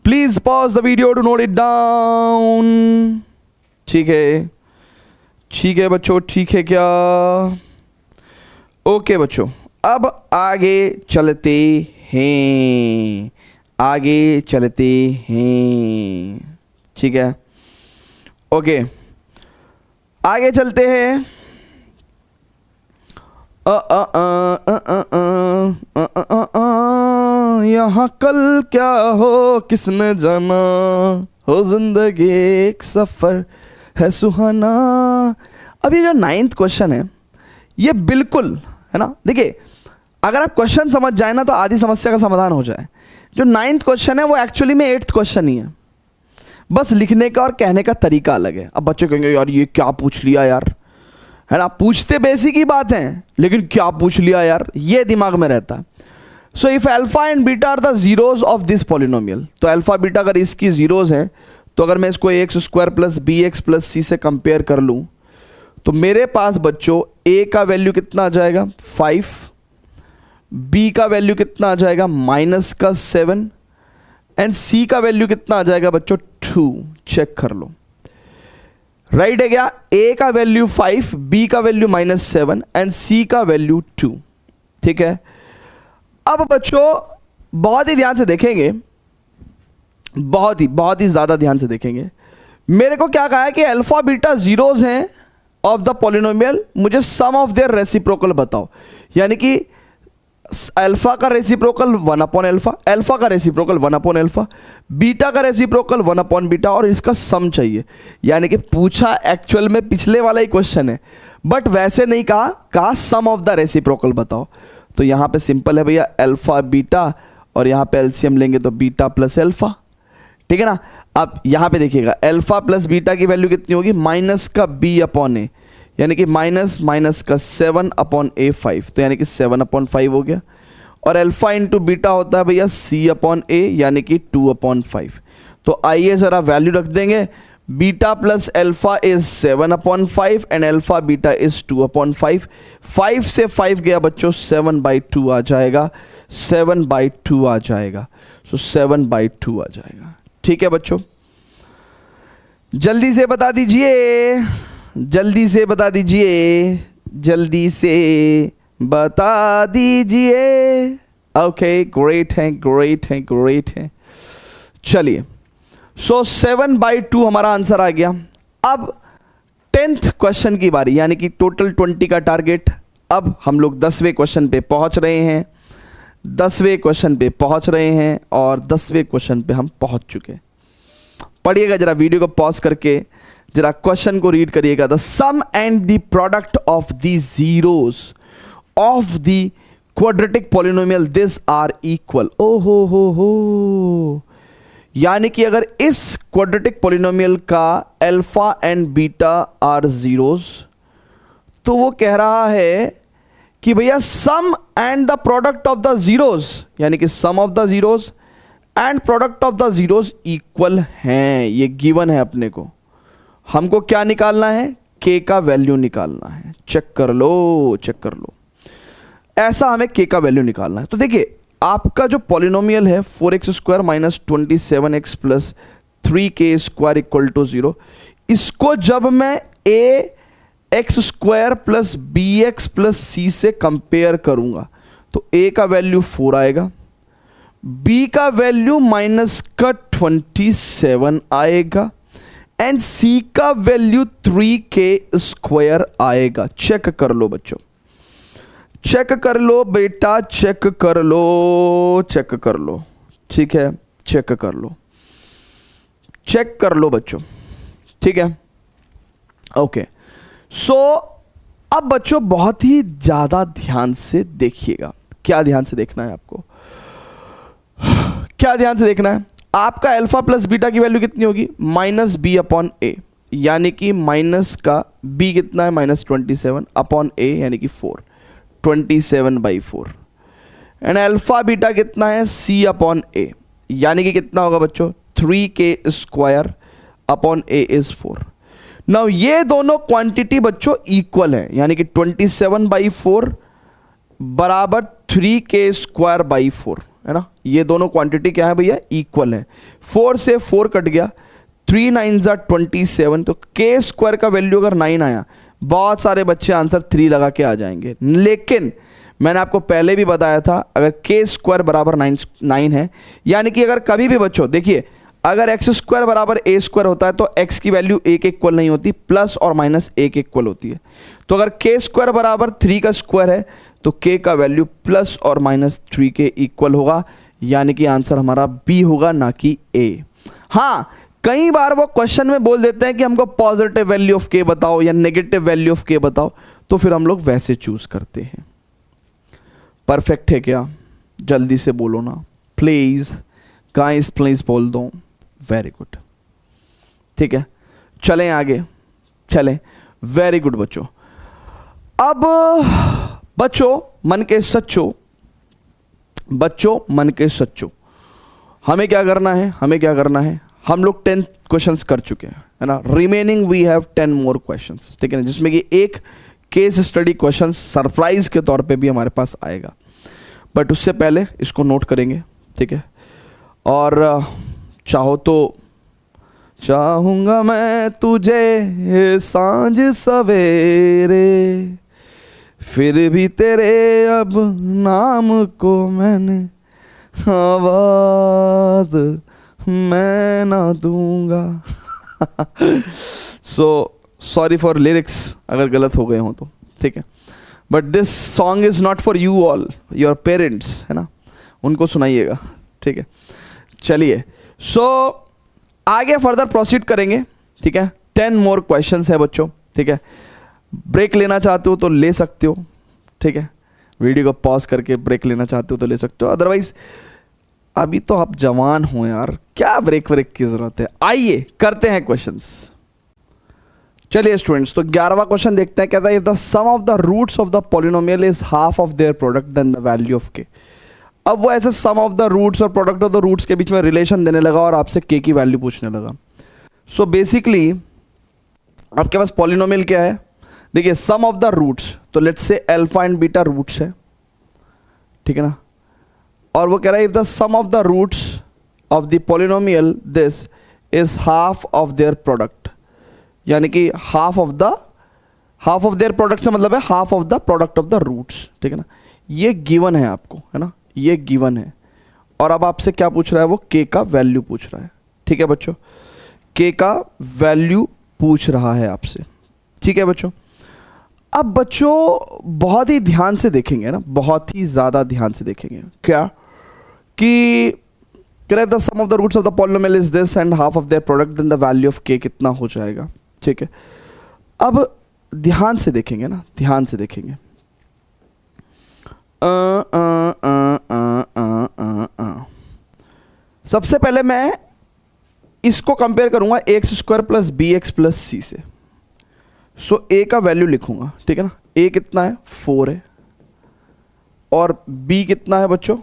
please pause the video to note it down. ठीक है, ठीक है बच्चों, ठीक है क्या? ओके बच्चों, अब आगे चलते हैं, आगे चलते हैं। ठीक है, ओके आगे चलते हैं। यहाँ कल क्या हो किसने जाना, हो जिंदगी एक सफर है सुहाना। अब ये जो 9th क्वेश्चन है ये बिल्कुल है ना, देखिए अगर आप क्वेश्चन समझ जाए ना तो आधी समस्या का समाधान हो जाए। जो 9th क्वेश्चन है वो एक्चुअली में 8th क्वेश्चन ही है, बस लिखने का और कहने का तरीका अलग है। अब बच्चे कहेंगे यार ये क्या पूछ लिया यार, है ना, पूछते बेसिक ही बात है लेकिन क्या पूछ लिया यार, ये दिमाग में रहता है। So if alpha and beta are the zeros of this polynomial, तो अल्फा बीटा अगर इसकी जीरोज हैं तो अगर मैं इसको ax² plus bx plus c से कंपेयर कर लूं तो मेरे पास बच्चों a का वैल्यू कितना आ जाएगा 5, b का वैल्यू कितना आ जाएगा -7 एंड c का वैल्यू कितना आ जाएगा बच्चों 2। चेक कर लो, राइट है क्या? a का वैल्यू 5, b का वैल्यू -7 एंड c का वैल्यू 2। ठीक है, अब बच्चों बहुत ही ध्यान से देखेंगे, बहुत ही ज्यादा ध्यान से देखेंगे। मेरे को क्या कहा है कि अल्फा बीटा जीरोज हैं ऑफ द पॉलिनोमियल, मुझे सम ऑफ देयर रेसिप्रोकल बताओ। यानी कि अल्फा का रेसिप्रोकल 1/अल्फा, अल्फा का रेसिप्रोकल 1/अल्फा, बीटा का रेसिप्रोकल 1/बीटा और इसका सम चाहिए। यानी कि पूछा एक्चुअल में पिछले वाला ही क्वेश्चन है बट वैसे नहीं कहा सम ऑफ द रेसिप्रोकल बताओ। तो यहाँ पे सिंपल है भैया, अल्फा बीटा और यहाँ पे एलसीएम लेंगे तो बीटा प्लस अल्फा। ठीक है ना। अब यहाँ पे देखिएगा अल्फा प्लस बीटा की वैल्यू कितनी होगी -b/a, यानी कि -7/a5, तो यानी कि 7/5 हो गया। और अल्फा इंटू बीटा होता है भैया c/a, यानी कि 2/5। तो आइए ज़रा वैल्यू रख देंगे, beta plus alpha is 7/5 and alpha beta is 2/5। 5 से 5 गया बच्चों, 7/2 आ जाएगा, 7/2 आ जाएगा। सो 7/2 आ जाएगा। ठीक है बच्चों, जल्दी से बता दीजिए, जल्दी से बता दीजिए, जल्दी से बता दीजिए। ओके, ग्रेट है, ग्रेट है, ग्रेट है। चलिए, सो 7/2 हमारा आंसर आ गया। अब 10th क्वेश्चन की बारी, यानी कि टोटल 20 का टारगेट। अब हम लोग 10वें क्वेश्चन पे पहुंच रहे हैं, 10वें क्वेश्चन पे पहुंच रहे हैं और 10वें क्वेश्चन पे हम पहुंच चुके हैं। पढ़िएगा जरा, वीडियो को पॉज करके जरा क्वेश्चन को रीड करिएगा। The sum and the product of the zeros of the quadratic polynomial this are equal. ओ हो, यानी कि अगर इस क्वाड्रेटिक पॉलिनोमियल का alpha and beta are zeros, तो वो कह रहा है कि भैया sum and the product of the zeros, यानी कि sum of the zeros and product of the zeros equal हैं। ये गिवन है अपने को। हमको क्या निकालना है? के का वैल्यू निकालना है। चेक कर लो, चेक कर लो, ऐसा हमें के का वैल्यू निकालना है। तो देखिए, आपका जो पॉलिनोमियल है 4x² minus 27x plus 3k² equal to 0, इसको जब मैं ax² plus bx plus c से कंपेयर करूंगा तो a का वैल्यू 4 आएगा, b का वैल्यू माइनस का 27 आएगा एंड c का वैल्यू 3k² आएगा। चेक कर लो बच्चों, चेक कर लो बेटा, चेक कर लो, चेक कर लो, ठीक है, चेक कर लो, चेक कर लो बच्चों, ठीक है, ओके। सो अब बच्चों बहुत ही ज्यादा ध्यान से देखिएगा। क्या ध्यान से देखना है आपको? क्या ध्यान से देखना है? आपका अल्फा प्लस बीटा की वैल्यू कितनी होगी? माइनस बी अपॉन ए, यानी कि माइनस का बी कितना है? माइनस 27 अपॉन ए, यानी कि 4, 27/4। एंड अल्फा बीटा कितना है? सी अपॉन ए, यानी कि कितना होगा बच्चों? 3k² upon A is 4। Now ये दोनों क्वांटिटी बच्चों इक्वल है, यानी कि 27/4 बराबर 3k²/4 है ना। ये दोनों क्वांटिटी क्या है भैया? इक्वल है। 4 से 4 कट गया, 3 9 27, तो k² का वैल्यू अगर 9 आया, बहुत सारे बच्चे आंसर 3 लगा के आ जाएंगे। लेकिन मैंने आपको पहले भी बताया था, अगर k² बराबर 9 है, यानी कि अगर कभी भी बच्चों देखिए, अगर x² बराबर a² होता है तो x की वैल्यू a के इक्वल नहीं होती, प्लस और माइनस a के इक्वल होती है। तो अगर k² बराबर 3 का स्क्वायर है तो k का वैल्यू प्लस और माइनस 3 के इक्वल होगा, यानी कि आंसर हमारा b होगा, ना कि a। हाँ, कई बार वो क्वेश्चन में बोल देते हैं कि हमको पॉजिटिव वैल्यू ऑफ k बताओ या नेगेटिव वैल्यू ऑफ k बताओ, तो फिर हम लोग वैसे चूज करते हैं। परफेक्ट है क्या? जल्दी से बोलो ना प्लीज गाइस, प्लीज बोल दो। वेरी गुड, ठीक है, चलें आगे, चलें। वेरी गुड बच्चों। अब बच्चों मन के सच्चों, बच्चों मन के सच्चों, हमें क्या करना है? हमें क्या करना है? हम लोग 10 क्वेश्चंस कर चुके हैं, है ना। Remaining we have 10 more questions, ठीक है ना, जिसमें कि एक केस स्टडी क्वेश्चन सरप्राइज के तौर पे भी हमारे पास आएगा, बट उससे पहले इसको नोट करेंगे, ठीक है। और चाहो तो चाहूंगा मैं तुझे सांझ सवेरे, फिर भी तेरे अब नाम को मैंने आवाज मैं ना दूंगा। सो सॉरी फॉर लिरिक्स अगर गलत हो गए हों तो, ठीक है, but this song is not for you all, your parents, है ना, उनको सुनाइएगा, ठीक है। चलिए, सो आगे फर्दर प्रोसीड करेंगे, ठीक है। 10 मोर क्वेश्चंस है बच्चों, ठीक है। ब्रेक लेना चाहते हो तो ले सकते हो, ठीक है, वीडियो को पॉज करके ब्रेक लेना चाहते हो तो ले सकते हो, अदरवाइज अभी तो आप जवान हो यार, क्या ब्रेक की जरूरत है। आइए करते हैं क्वेश्चंस। चलिए स्टूडेंट्स, तो 11वां क्वेश्चन देखते हैं। कहता है the sum of the roots of the polynomial is half of their product then the value of k. अब वो ऐसे सम ऑफ द रूट्स और प्रोडक्ट ऑफ द रूट्स के बीच में रिलेशन देने लगा और आपसे के की वैल्यू पूछने लगा। सो बेसिकली आपके पास पॉलिनोमियल क्या है? देखिए, सम ऑफ द रूट्स, तो let's say alpha and beta roots है, ठीक है ना, और वो कह रहा है if the sum of the roots of the polynomial this is half of their product, यानी कि हाफ ऑफ देयर प्रोडक्ट से मतलब है half of the product of the roots, ठीक है ना। ये गिवन है आपको, है ना, ये गिवन है, और अब आपसे क्या पूछ रहा है वो k का वैल्यू पूछ रहा है। ठीक है बच्चों, k का वैल्यू पूछ रहा है आपसे। ठीक है बच्चों, अब बच्चों बहुत ही ध्यान से देखेंगे ना, बहुत ही ज़्यादा ध्यान से देखेंगे क्या कि if the sum of the roots of the polynomial is this and half of their product, then the value of k कितना हो जाएगा। ठीक है, अब ध्यान से देखेंगे ना, ध्यान से देखेंगे। सबसे पहले मैं इसको कंपेयर करूंगा x square plus b x plus सी से। सो ए का वैल्यू लिखूंगा, ठीक है ना। ए कितना है 4 है, और बी कितना है बच्चों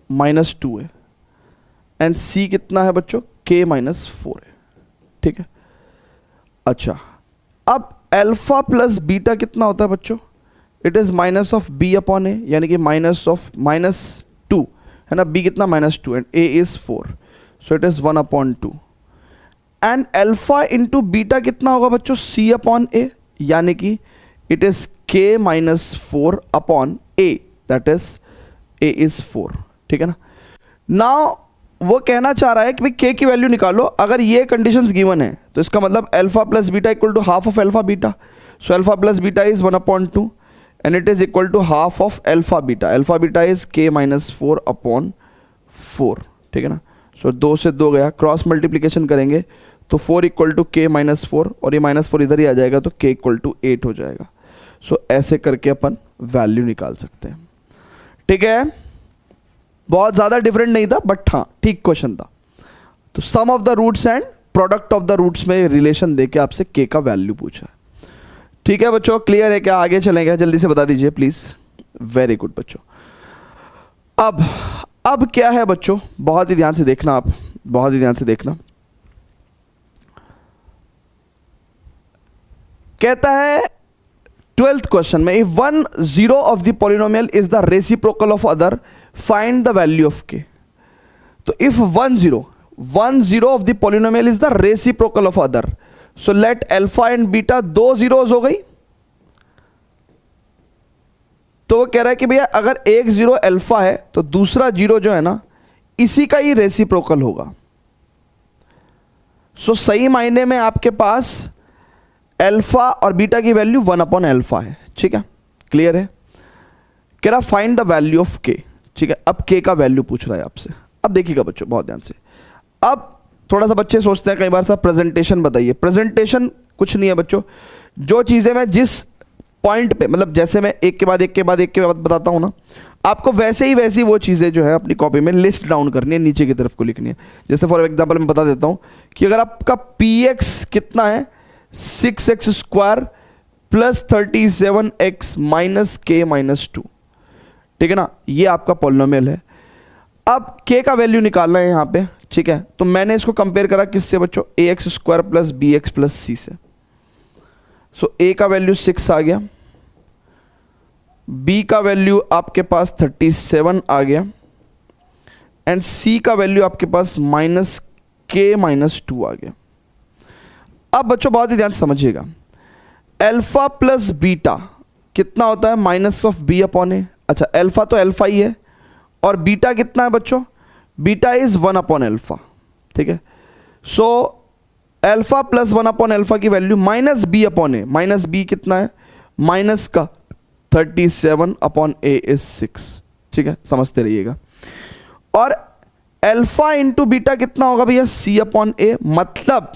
-2 है, एंड सी कितना है बच्चों k -4 है। ठीक है, अच्छा अब अल्फा प्लस बीटा कितना होता है बच्चों, it is minus of b upon a, यानी कि -2 है ना। b कितना -2 and a is 4, so it is 1/2, and alpha into beta कितना होगा बच्चों c अपॉन a, यानी कि it is k -4 upon a, that is a is 4। ठीक है ना। नाउ वो कहना चाह रहा है कि भाई k की वैल्यू निकालो। अगर ये कंडीशंस गिवन है तो इसका मतलब alpha plus beta equal to half of alpha beta, so alpha plus beta is 1/2 and it is equal to half of alpha beta. Alpha beta is k -4 upon 4। ठीक है ना। सो 2 से 2 गया, क्रॉस मल्टीप्लीकेशन करेंगे तो 4 इक्वल टू k -4, और ये -4 इधर ही आ जाएगा तो k इक्वल टू 8 हो जाएगा। सो ऐसे करके अपन वैल्यू निकाल सकते हैं। ठीक है, बहुत ज़्यादा डिफरेंट नहीं था, बट हाँ ठीक क्वेश्चन था। तो sum of the roots and product of the roots में रिलेशन देके आपसे k का वैल्यू पूछा है। ठीक है बच्चों, क्लियर है क्या? आगे चलेंगे, जल्दी से बता दीजिए प्लीज। वेरी गुड बच्चों। अब क्या है बच्चों, बहुत ही ध्यान से देखना, आप बहुत ही ध्यान से देखना। कहता है 12th क्वेश्चन में, if 1 0 of the polynomial is the reciprocal of other, find the value of k। तो if 1 0 of the polynomial is the reciprocal of other, so let alpha and beta 2 zeros हो गई। तो वो कह रहा है कि भैया अगर एक 0 अल्फा है तो दूसरा 0 जो है ना इसी का ही रेसिप्रोकल होगा। सो सही मायने में आपके पास अल्फा और बीटा की वैल्यू 1/अल्फा है। ठीक है, क्लियर है। कह रहा find the value of k। ठीक है, अब k का वैल्यू पूछ रहा है आपसे। अब देखिएगा बच्चों बहुत ध्यान से। अब थोड़ा सा बच्चे सोचते हैं कई बार सा प्रेजेंटेशन बताइए। प्रेजेंटेशन कुछ नहीं है बच्चों, जो चीज़ें मैं जिस पॉइंट पे, मतलब जैसे मैं एक के बाद एक बताता हूँ ना, आपको वैसे ही वैसी वो चीज़ें जो है अपनी कॉपी में लिस्ट डाउन करनी है, नीचे की तरफ को लिखनी है। जैसे फॉर एग्जाम्पल मैं बता देता हूँ कि अगर आपका px कितना है 6x² plus 37x minus k -2। ठीक है ना, ये आपका पॉलिनोमियल है। अब k का वैल्यू निकालना है यहाँ पे। ठीक है, तो मैंने इसको कंपेयर करा किससे बच्चों, ax² plus bx plus c से। सो a का वैल्यू 6 आ गया, b का वैल्यू आपके पास 37 आ गया, एंड c का वैल्यू आपके पास -k -2 आ गया। अब बच्चों बहुत ही ध्यान से समझिएगा, अल्फा प्लस बीटा कितना होता है -b/a। अच्छा, अल्फा तो अल्फा ही है, और बीटा कितना है बच्चों, बीटा इज 1/अल्फा। ठीक है, सो अल्फा प्लस 1/अल्फा की वैल्यू -b/a। माइनस b कितना है, माइनस का 37/a इज 6। ठीक है, समझते रहिएगा। और अल्फा इंटू बीटा कितना होगा भैया, c/a। मतलब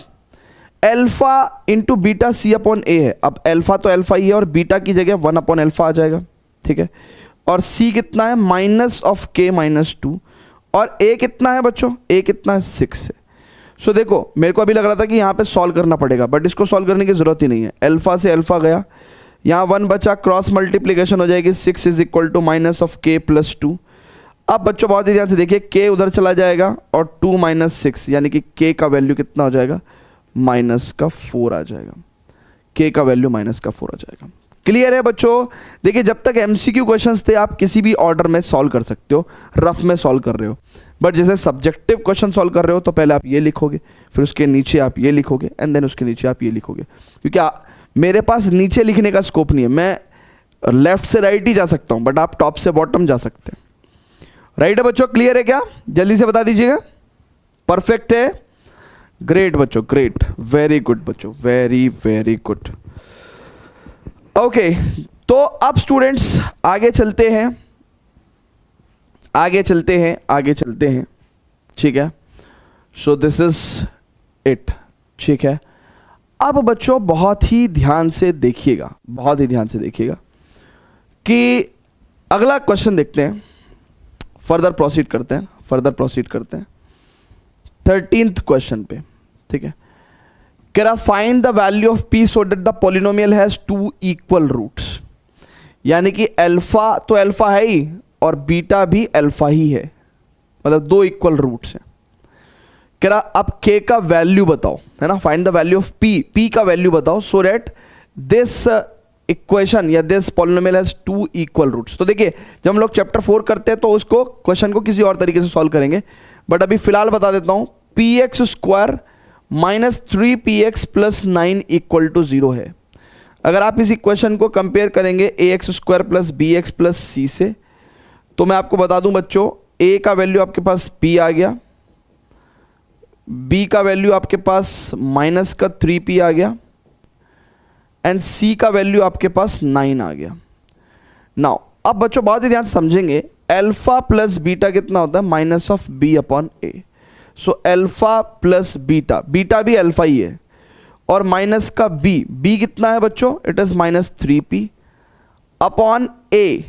अल्फा इंटू बीटा c/a है। अब अल्फा तो अल्फा ही है और बीटा की जगह 1/अल्फा आ जाएगा। ठीक है, और c कितना है -k -2, और a कितना है बच्चों, a कितना है 6 है। सो देखो मेरे को अभी लग रहा था कि यहाँ पे सॉल्व करना पड़ेगा, बट इसको सॉल्व करने की जरूरत ही नहीं है। अल्फा से अल्फा गया, यहाँ 1 बचा, क्रॉस मल्टीप्लीकेशन हो जाएगी, 6 इज इक्वल टू -k + 2। अब बच्चों बहुत ही ध्यान से देखिए, k उधर चला जाएगा और 2 - 6, यानी कि k का वैल्यू कितना हो जाएगा, -4 आ जाएगा। k का वैल्यू -4 आ जाएगा। क्लियर है बच्चों? देखिए जब तक MCQ क्वेश्चंस थे आप किसी भी ऑर्डर में सॉल्व कर सकते हो, रफ में सॉल्व कर रहे हो, बट जैसे सब्जेक्टिव क्वेश्चन सॉल्व कर रहे हो तो पहले आप ये लिखोगे, फिर उसके नीचे आप ये लिखोगे, एंड देन उसके नीचे आप ये लिखोगे। क्योंकि मेरे पास नीचे लिखने का स्कोप नहीं है, मैं लेफ्ट से राइट ही जा सकता हूँ, बट आप टॉप से बॉटम जा सकते हैं। राइट है बच्चों, क्लियर है क्या? जल्दी से बता दीजिएगा। परफेक्ट है, ग्रेट बच्चों, ग्रेट, वेरी गुड बच्चों, वेरी वेरी गुड। ओके, तो अब स्टूडेंट्स आगे चलते हैं, आगे चलते हैं, आगे चलते हैं, ठीक है। सो दिस इज इट, ठीक है। अब बच्चों बहुत ही ध्यान से देखिएगा, बहुत ही ध्यान से देखिएगा कि अगला क्वेश्चन देखते हैं, फर्दर प्रोसीड करते हैं, फर्दर प्रोसीड करते हैं 13th क्वेश्चन पे, ठीक है। कह रहा find the value of P so that the polynomial has 2 equal roots, यानी कि अल्फा तो अल्फा है ही और बीटा भी अल्फा ही है, मतलब 2 इक्वल रूट्स हैं। कह रहा अब k का वैल्यू बताओ, है ना, find the value of p का वैल्यू बताओ सो दैट दिस इक्वेशन या this polynomial has 2 equal roots. तो देखिए जब हम लोग चैप्टर 4 करते हैं तो उसको क्वेश्चन को किसी और तरीके से सॉल्व करेंगे, बट अभी फिलहाल बता देता हूं, px² minus 3px plus 9 equal to 0 है। अगर आप इस इक्वेशन को कंपेयर करेंगे ax² plus bx plus c से, तो मैं आपको बता दूं बच्चों, a का वैल्यू आपके पास p आ गया, b का वैल्यू आपके पास माइनस का 3p आ गया, एंड c का वैल्यू आपके पास 9 आ गया। नाउ अब बच्चों बहुत ही ध्यान से समझेंगे, अल्फा प्लस बीटा कितना होता है, minus of b upon a। So alpha plus beta, beta भी अल्फा ही है, और माइनस का b कितना है बच्चों, it is minus 3p upon a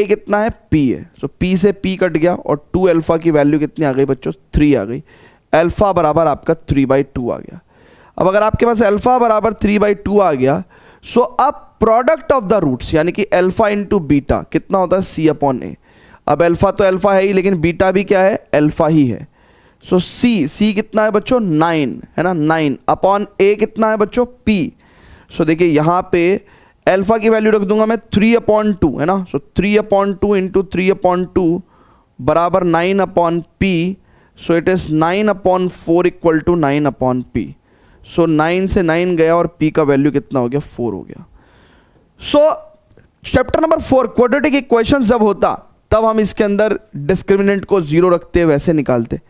कितना है, p है। सो p से p कट गया और 2 अल्फा की वैल्यू कितनी आ गई बच्चों, 3 आ गई। अल्फा बराबर आपका 3/2 आ गया। अब अगर आपके पास अल्फा बराबर 3/2 आ गया, सो अब प्रोडक्ट ऑफ द रूट्स यानी कि अल्फा इंटू बीटा कितना होता है, c अपॉन a। अब अल्फा तो अल्फा है ही, लेकिन बीटा भी क्या है, अल्फा ही है। सो c कितना है बच्चों, 9 है ना, 9 अपॉन a कितना है बच्चों, p। सो देखिए यहाँ पे अल्फा की वैल्यू रख दूंगा मैं 3/2 है ना, सो 3/2 इंटू 3/2 बराबर 9 upon p। So it is 9/4 equal to 9/p। So 9 से 9 गया और p का वैल्यू कितना हो गया, 4 हो गया। सो चैप्टर नंबर 4 क्वाड्रेटिक इक्वेशंस जब होता तब हम इसके अंदर डिस्क्रिमिनेंट को 0 रखते वैसे निकालते,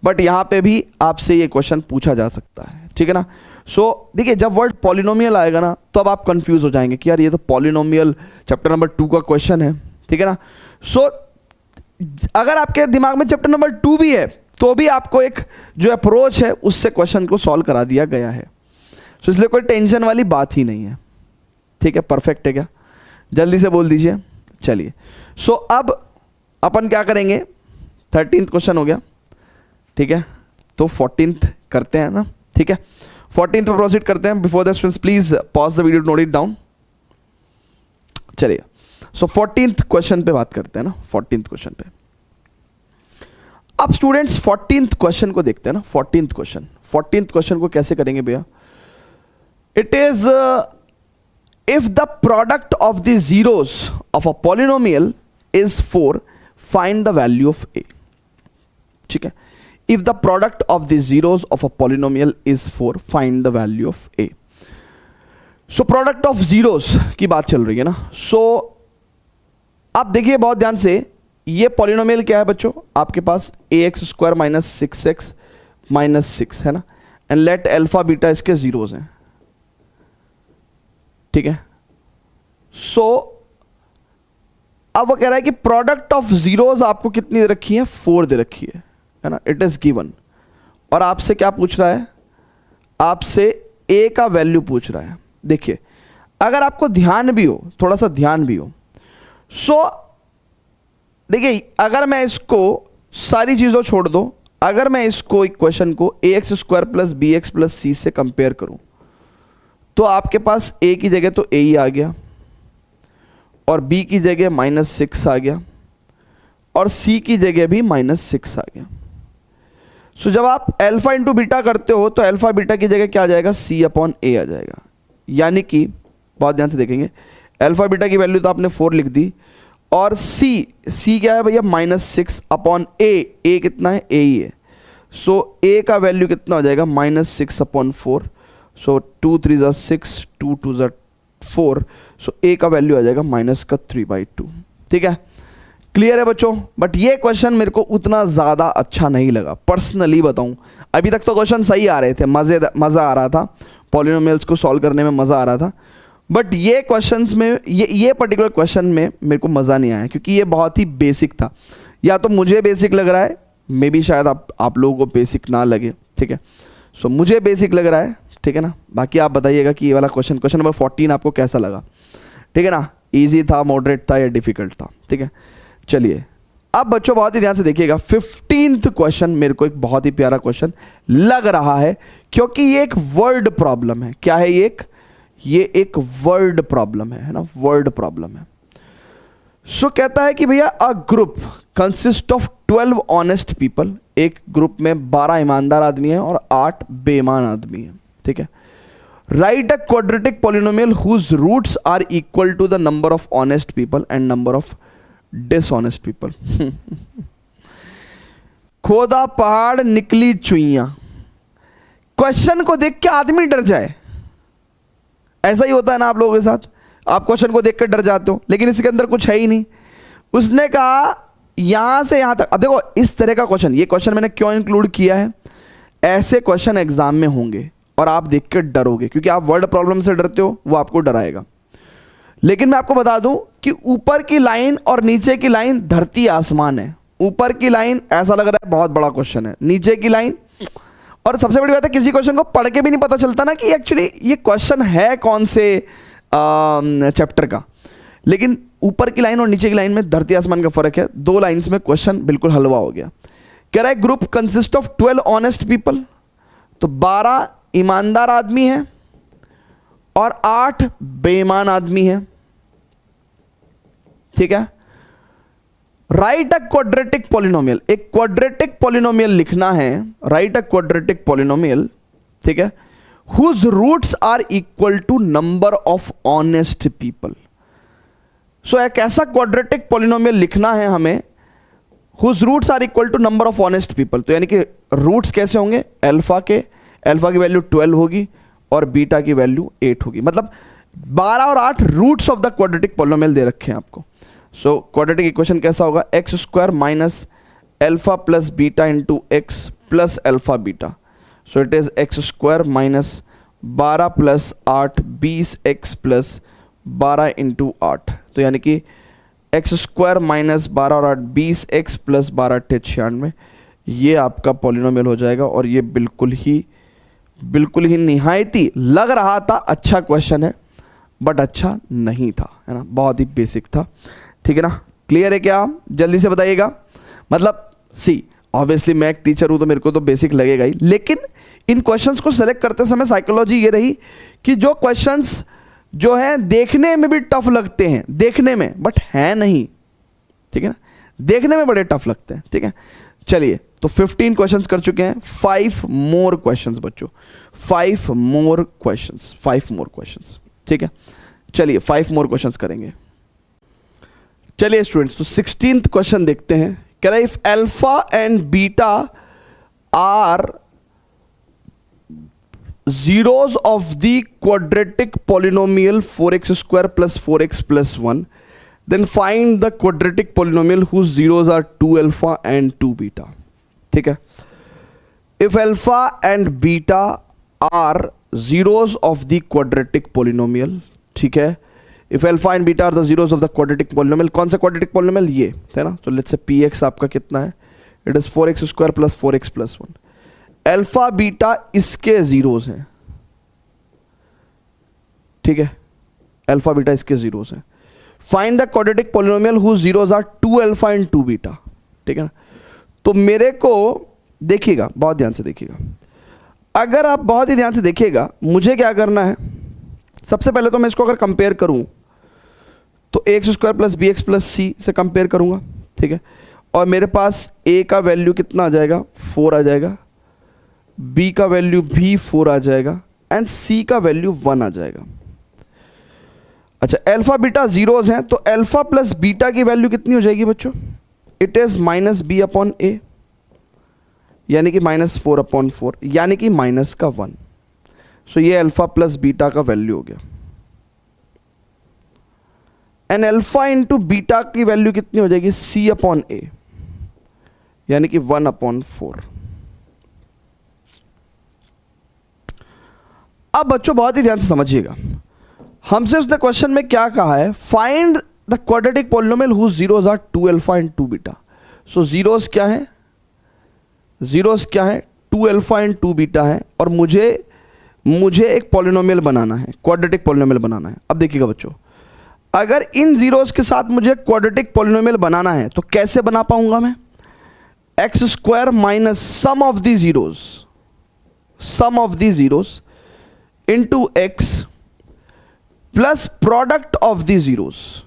बट यहाँ पे भी आपसे ये क्वेश्चन पूछा जा सकता है, ठीक है ना। सो देखिए जब वर्ड पॉलिनोमियल आएगा ना तो अब आप कंफ्यूज हो जाएंगे कि यार ये तो पॉलिनोमियल चैप्टर नंबर 2 का क्वेश्चन है, ठीक है ना। सो अगर आपके दिमाग में चैप्टर नंबर 2 भी है तो भी आपको एक जो अप्रोच है उससे क्वेश्चन को सॉल्व करा दिया गया है। सो इसलिए कोई टेंशन वाली बात ही नहीं है, ठीक है। परफेक्ट है क्या, जल्दी से बोल दीजिए। चलिए सो अब अपन क्या करेंगे, 13th क्वेश्चन हो गया, ठीक है, तो 14th करते हैं ना, ठीक है। 14th पे प्रोसीड करते हैं। Before that students please pause the video, note it down. चलिए सो 14th क्वेश्चन पे बात करते हैं ना, 14th क्वेश्चन पे। अब स्टूडेंट्स 14th क्वेश्चन को देखते हैं ना, 14th क्वेश्चन को कैसे करेंगे भैया। It is if the product of the zeros of a polynomial is 4 find the value of a, ठीक है। If the product of the zeros of a polynomial is 4 find the value of a। So product of zeros की बात चल रही है ना। सो आप देखिए बहुत ध्यान से, ये पॉलिनोमियल क्या है बच्चों, आपके पास ax² माइनस 6x माइनस 6 है ना, एंड लेट अल्फा बीटा इसके जीरोस हैं, ठीक है। सो अब वो कह रहा है कि प्रोडक्ट ऑफ जीरोस आपको कितनी दे रखी है, 4 दे रखी है ना, इट इज गिवन। और आपसे क्या पूछ रहा है, आपसे a का वैल्यू पूछ रहा है। देखिए अगर आपको ध्यान भी हो, थोड़ा सा ध्यान भी हो, सो देखिए अगर मैं इसको सारी चीज़ों छोड़ दो, अगर मैं इसको इक्वेशन को ax² plus bx plus c से कंपेयर करूं तो आपके पास a की जगह तो a ही आ गया, और b की जगह -6 आ गया, और c की जगह भी -6 आ गया। सो जब आप अल्फा इंटू बीटा करते हो तो अल्फा बीटा की जगह क्या आ जाएगा, c अपॉन a आ जाएगा। यानी कि बहुत ध्यान से देखेंगे, अल्फा बीटा की वैल्यू तो आपने 4 लिख दी, और c क्या है भैया, -6 अपॉन a कितना है, a ही है। सो a का वैल्यू कितना हो जाएगा, -6 अपॉन 4। सो 2 3 ज़ा 6, 2 2 ज़ा 4। सो a का वैल्यू आ जाएगा -3/2, ठीक है। क्लियर है बच्चों? बट ये क्वेश्चन मेरे को उतना ज़्यादा अच्छा नहीं लगा, पर्सनली बताऊं। अभी तक तो क्वेश्चन सही आ रहे थे, मज़ा आ रहा था, पॉलिनोमियल्स को सॉल्व करने में मज़ा आ रहा था। बट ये क्वेश्चंस में ये पर्टिकुलर क्वेश्चन में मेरे को मज़ा नहीं आया, क्योंकि ये बहुत ही बेसिक था। या तो मुझे बेसिक लग रहा है, मे बी शायद आप लोगों को बेसिक ना लगे, ठीक है। सो मुझे बेसिक लग रहा है, ठीक है ना। बाकी आप बताइएगा कि ये वाला क्वेश्चन नंबर 14 आपको कैसा लगा, ठीक है ना। ईजी था, मॉडरेट था या डिफिकल्ट था, ठीक है। चलिए अब बच्चों बहुत ही ध्यान से देखिएगा, 15th क्वेश्चन मेरे को एक बहुत ही प्यारा क्वेश्चन लग रहा है, क्योंकि ये एक वर्ड प्रॉब्लम है। क्या है ये एक वर्ड प्रॉब्लम है ना, वर्ड प्रॉब्लम है। सो कहता है कि भैया a group consist of 12 honest people, एक ग्रुप में 12 ईमानदार आदमी हैं और 8 बेईमान आदमी हैं, ठीक है। Write a quadratic polynomial whose roots are equal to the number of honest people and number of dishonest people. खोदा पहाड़ निकली चुईया। क्वेश्चन को देख के आदमी डर जाए, ऐसा ही होता है ना आप लोगों के साथ। आप क्वेश्चन को देख कर डर जाते हो, लेकिन इसके अंदर कुछ है ही नहीं। उसने कहा यहां से यहां तक। अब देखो इस तरह का क्वेश्चन, ये क्वेश्चन मैंने क्यों इंक्लूड किया है, ऐसे क्वेश्चन एग्जाम में होंगे और आप देख कर डरोगे, क्योंकि आप वर्ड प्रॉब्लम से डरते हो, वो आपको डराएगा। लेकिन मैं आपको बता दूं कि ऊपर की लाइन और नीचे की लाइन धरती आसमान है। ऊपर की लाइन ऐसा लग रहा है बहुत बड़ा क्वेश्चन है, नीचे की लाइन, और सबसे बड़ी बात है किसी क्वेश्चन को पढ़ के भी नहीं पता चलता ना कि एक्चुअली ये क्वेश्चन है कौन से चैप्टर का। लेकिन ऊपर की लाइन और नीचे की लाइन में धरती आसमान का फर्क है। 2 लाइंस में क्वेश्चन बिल्कुल हलवा हो गया। कह रहा है group consist of 12 honest people, तो 12 ईमानदार आदमी हैं और 8 बेईमान आदमी हैं, ठीक है। राइट अ क्वाड्रेटिक पॉलिनोमियल, एक क्वाड्रेटिक पॉलिनोमियल लिखना है। राइट अ क्वाड्रेटिक पॉलिनोमियल, ठीक है, whose roots are equal to number of honest people. So एक ऐसा क्वाड्रेटिक पॉलिनोमियल लिखना है हमें whose roots are equal to number of honest people. तो यानी कि रूट्स कैसे होंगे, अल्फा की वैल्यू 12 होगी और बीटा की वैल्यू 8 होगी। मतलब 12 और 8 roots of the quadratic polynomial दे रखे हैं आपको। सो क्वाड्रेटिक इक्वेशन कैसा होगा, x square minus alpha plus beta into x plus alpha beta. So it is x square minus 12 plus 8 20 x plus 12 into 8। तो यानी कि एक्स स्क्वायर माइनस 12 और 8 20 एक्स प्लस 12 96। ये आपका पॉलिनोमियल हो जाएगा। और ये बिल्कुल ही निहायती लग रहा था अच्छा क्वेश्चन है, बट अच्छा नहीं था, है ना, बहुत ही बेसिक था, ठीक है ना। क्लियर है क्या? जल्दी से बताइएगा। मतलब सी ऑब्वियसली मैं एक टीचर हूं तो मेरे को तो बेसिक लगेगा ही, लेकिन इन क्वेश्चंस को सेलेक्ट करते समय साइकोलॉजी ये रही कि जो क्वेश्चंस जो हैं देखने में भी टफ लगते हैं, देखने में, बट है नहीं, ठीक है ना, देखने में बड़े टफ लगते हैं, ठीक है। चलिए तो 15 क्वेश्चंस कर चुके हैं, 5 मोर क्वेश्चंस बच्चों, 5 मोर क्वेश्चंस, ठीक है। चलिए 5 मोर क्वेश्चंस करेंगे। चलिए स्टूडेंट्स, तो 16th क्वेश्चन देखते हैं। कह रहा है if alpha and beta are zeros of the quadratic polynomial 4x square plus 4x plus 1, then find the quadratic polynomial whose zeros are 2 alpha and 2 beta, ठीक है। if alpha and beta are zeros of the quadratic polynomial, ठीक है, if alpha and beta are the zeros of the quadratic polynomial, कौन सा quadratic polynomial, ये है ना। तो let's say px आपका कितना है, it is 4x square plus 4x plus 1। Alpha beta इसके जीरोस हैं, ठीक है, अल्फा बीटा इसके जीरोस हैं। Find the quadratic polynomial whose zeros are 2 alpha and 2 beta, ठीक है ना। तो मेरे को देखिएगा, बहुत ध्यान से देखिएगा। अगर आप बहुत ही ध्यान से देखिएगा, मुझे क्या करना है, सबसे पहले तो मैं इसको अगर कंपेयर करूं तो x square plus b x plus सी से कंपेयर करूंगा, ठीक है। और मेरे पास ए का वैल्यू कितना आ जाएगा, 4 आ जाएगा, बी का वैल्यू भी 4 आ जाएगा एंड सी का वैल्यू 1 आ जाएगा। अच्छा, अल्फा बीटा जीरोज हैं, तो अल्फा प्लस बीटा की वैल्यू कितनी हो जाएगी बच्चों, it is minus b upon a, यानी कि माइनस 4 अपॉन 4, यानी कि माइनस का 1। सो ये अल्फा प्लस बीटा का वैल्यू हो गया। एंड अल्फा इंटू बीटा की वैल्यू कितनी हो जाएगी, C अपॉन A, यानी कि 1/4। अब बच्चों बहुत ही ध्यान से समझिएगा, हमसे उसने क्वेश्चन में क्या कहा है, find the quadratic polynomial whose zeros are 2 alpha and 2 beta. So zeros क्या है, जीरोस क्या है, 2 अल्फा एंड 2 बीटा है, और मुझे एक पॉलिनोमियल बनाना है, क्वाड्रेटिक पॉलिनोमियल बनाना है। अब देखिएगा बच्चों, अगर इन जीरोस के साथ मुझे क्वाड्रेटिक पॉलिनोमियल बनाना है तो कैसे बना पाऊंगा मैं, x square minus sum of the zeros, sum of the zeros into x plus product of the zeros,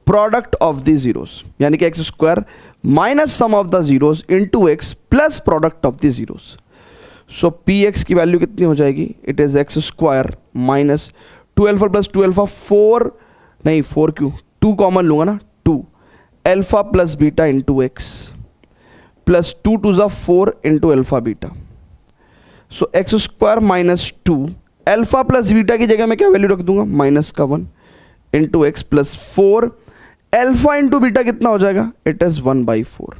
product of the zeros, यानी कि x square minus sum of the zeros into x plus product of the zeros. So P x की value कितनी हो जाएगी, it is x square minus 2 alpha plus 2 alpha 4, नहीं 4 क्यों, 2 common लूंगा ना, 2 alpha plus beta into x plus 2 2 ज़ा 4 into alpha beta. So x square minus 2 alpha plus beta की जगह मैं क्या वैल्यू रख दूंगा, माइनस का 1 into x plus 4 alpha into beta कितना हो जाएगा, it is 1/4।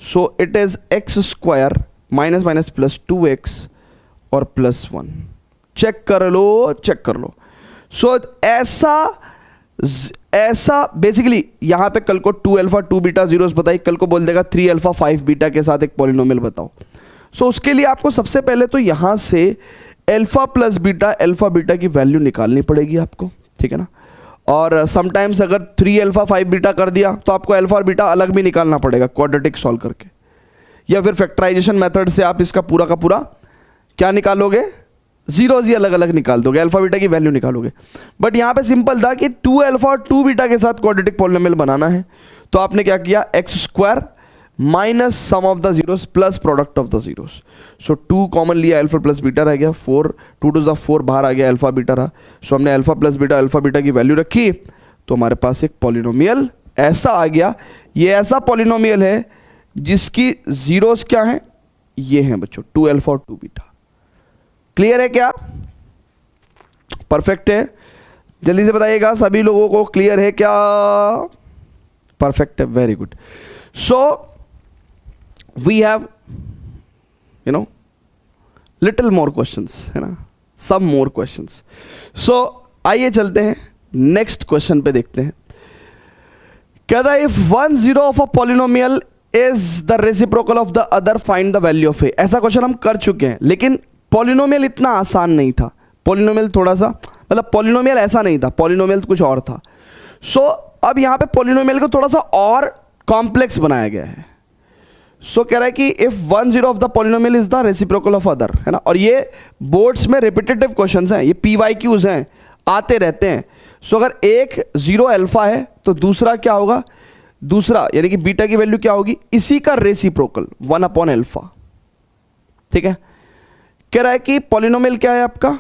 So it is x square minus minus plus 2x और प्लस 1। चेक कर लो, चेक कर लो। सो ऐसा बेसिकली यहां पे कल को 2 अल्फा 2 बीटा जीरोस बताई, कल को बोल देगा 3 अल्फा 5 बीटा के साथ एक पॉलिनोमियल बताओ। सो उसके लिए आपको सबसे पहले तो यहां से alpha plus beta, alpha beta की वैल्यू निकालनी पड़ेगी आपको, ठीक है ना। और समटाइम्स अगर 3 अल्फा 5 बीटा कर दिया तो आपको अल्फा और बीटा अलग भी निकालना पड़ेगा क्वाड्रेटिक सॉल्व करके, या फिर फैक्टराइजेशन मेथड से आप इसका पूरा का पूरा क्या निकालोगे, जीरोज ही अलग अलग निकाल दोगे, अल्फा बीटा की वैल्यू निकालोगे। बट यहाँ पे सिंपल था कि 2 अल्फा और 2 बीटा के साथ क्वाड्रेटिक पॉलिनोमियल बनाना है, तो आपने क्या किया, x square minus sum of the zeros plus product of the zeros. So 2 common लिया, अल्फा प्लस बीटा रह गया, 4 2 2 ज़ा 4 बाहर आ गया, अल्फा बीटा रहा। सो हमने alpha plus beta, alpha beta की वैल्यू रखी, तो हमारे पास एक पॉलिनोमियल ऐसा आ गया। ये ऐसा पॉलिनोमियल है जिसकी जीरोस क्या हैं, ये हैं बच्चों 2 अल्फा और 2 बीटा। क्लियर है क्या, परफेक्ट है, जल्दी से बताइएगा सभी लोगों को क्लियर है क्या, परफेक्ट है, very good. So we have little more questions, है ना, सम मोर क्वेश्चंस। सो आइए चलते हैं नेक्स्ट क्वेश्चन पे, देखते हैं। कहता है if 1 0 of a polynomial is the reciprocal of the other find the value of a. ऐसा क्वेश्चन हम कर चुके हैं, लेकिन पॉलिनोमियल इतना आसान नहीं था, पॉलिनोमियल थोड़ा सा, मतलब पॉलिनोमियल ऐसा नहीं था, पॉलिनोमियल कुछ और था। सो अब यहां पे पॉलिनोमियल को थोड़ा सा और कॉम्प्लेक्स बनाया गया है। सो कह रहा है कि if 1 0 of the polynomial is the reciprocal of other, है ना। और ये बोर्ड्स में रिपीटेटिव क्वेश्चंस हैं, ये PYQs हैं, आते रहते हैं। सो अगर एक 0 अल्फा है तो दूसरा क्या होगा, दूसरा यानी कि बीटा की वैल्यू क्या होगी, इसी का रेसिप्रोकल 1/अल्फा, ठीक है। कह रहा है कि पॉलिनोमियल क्या है आपका,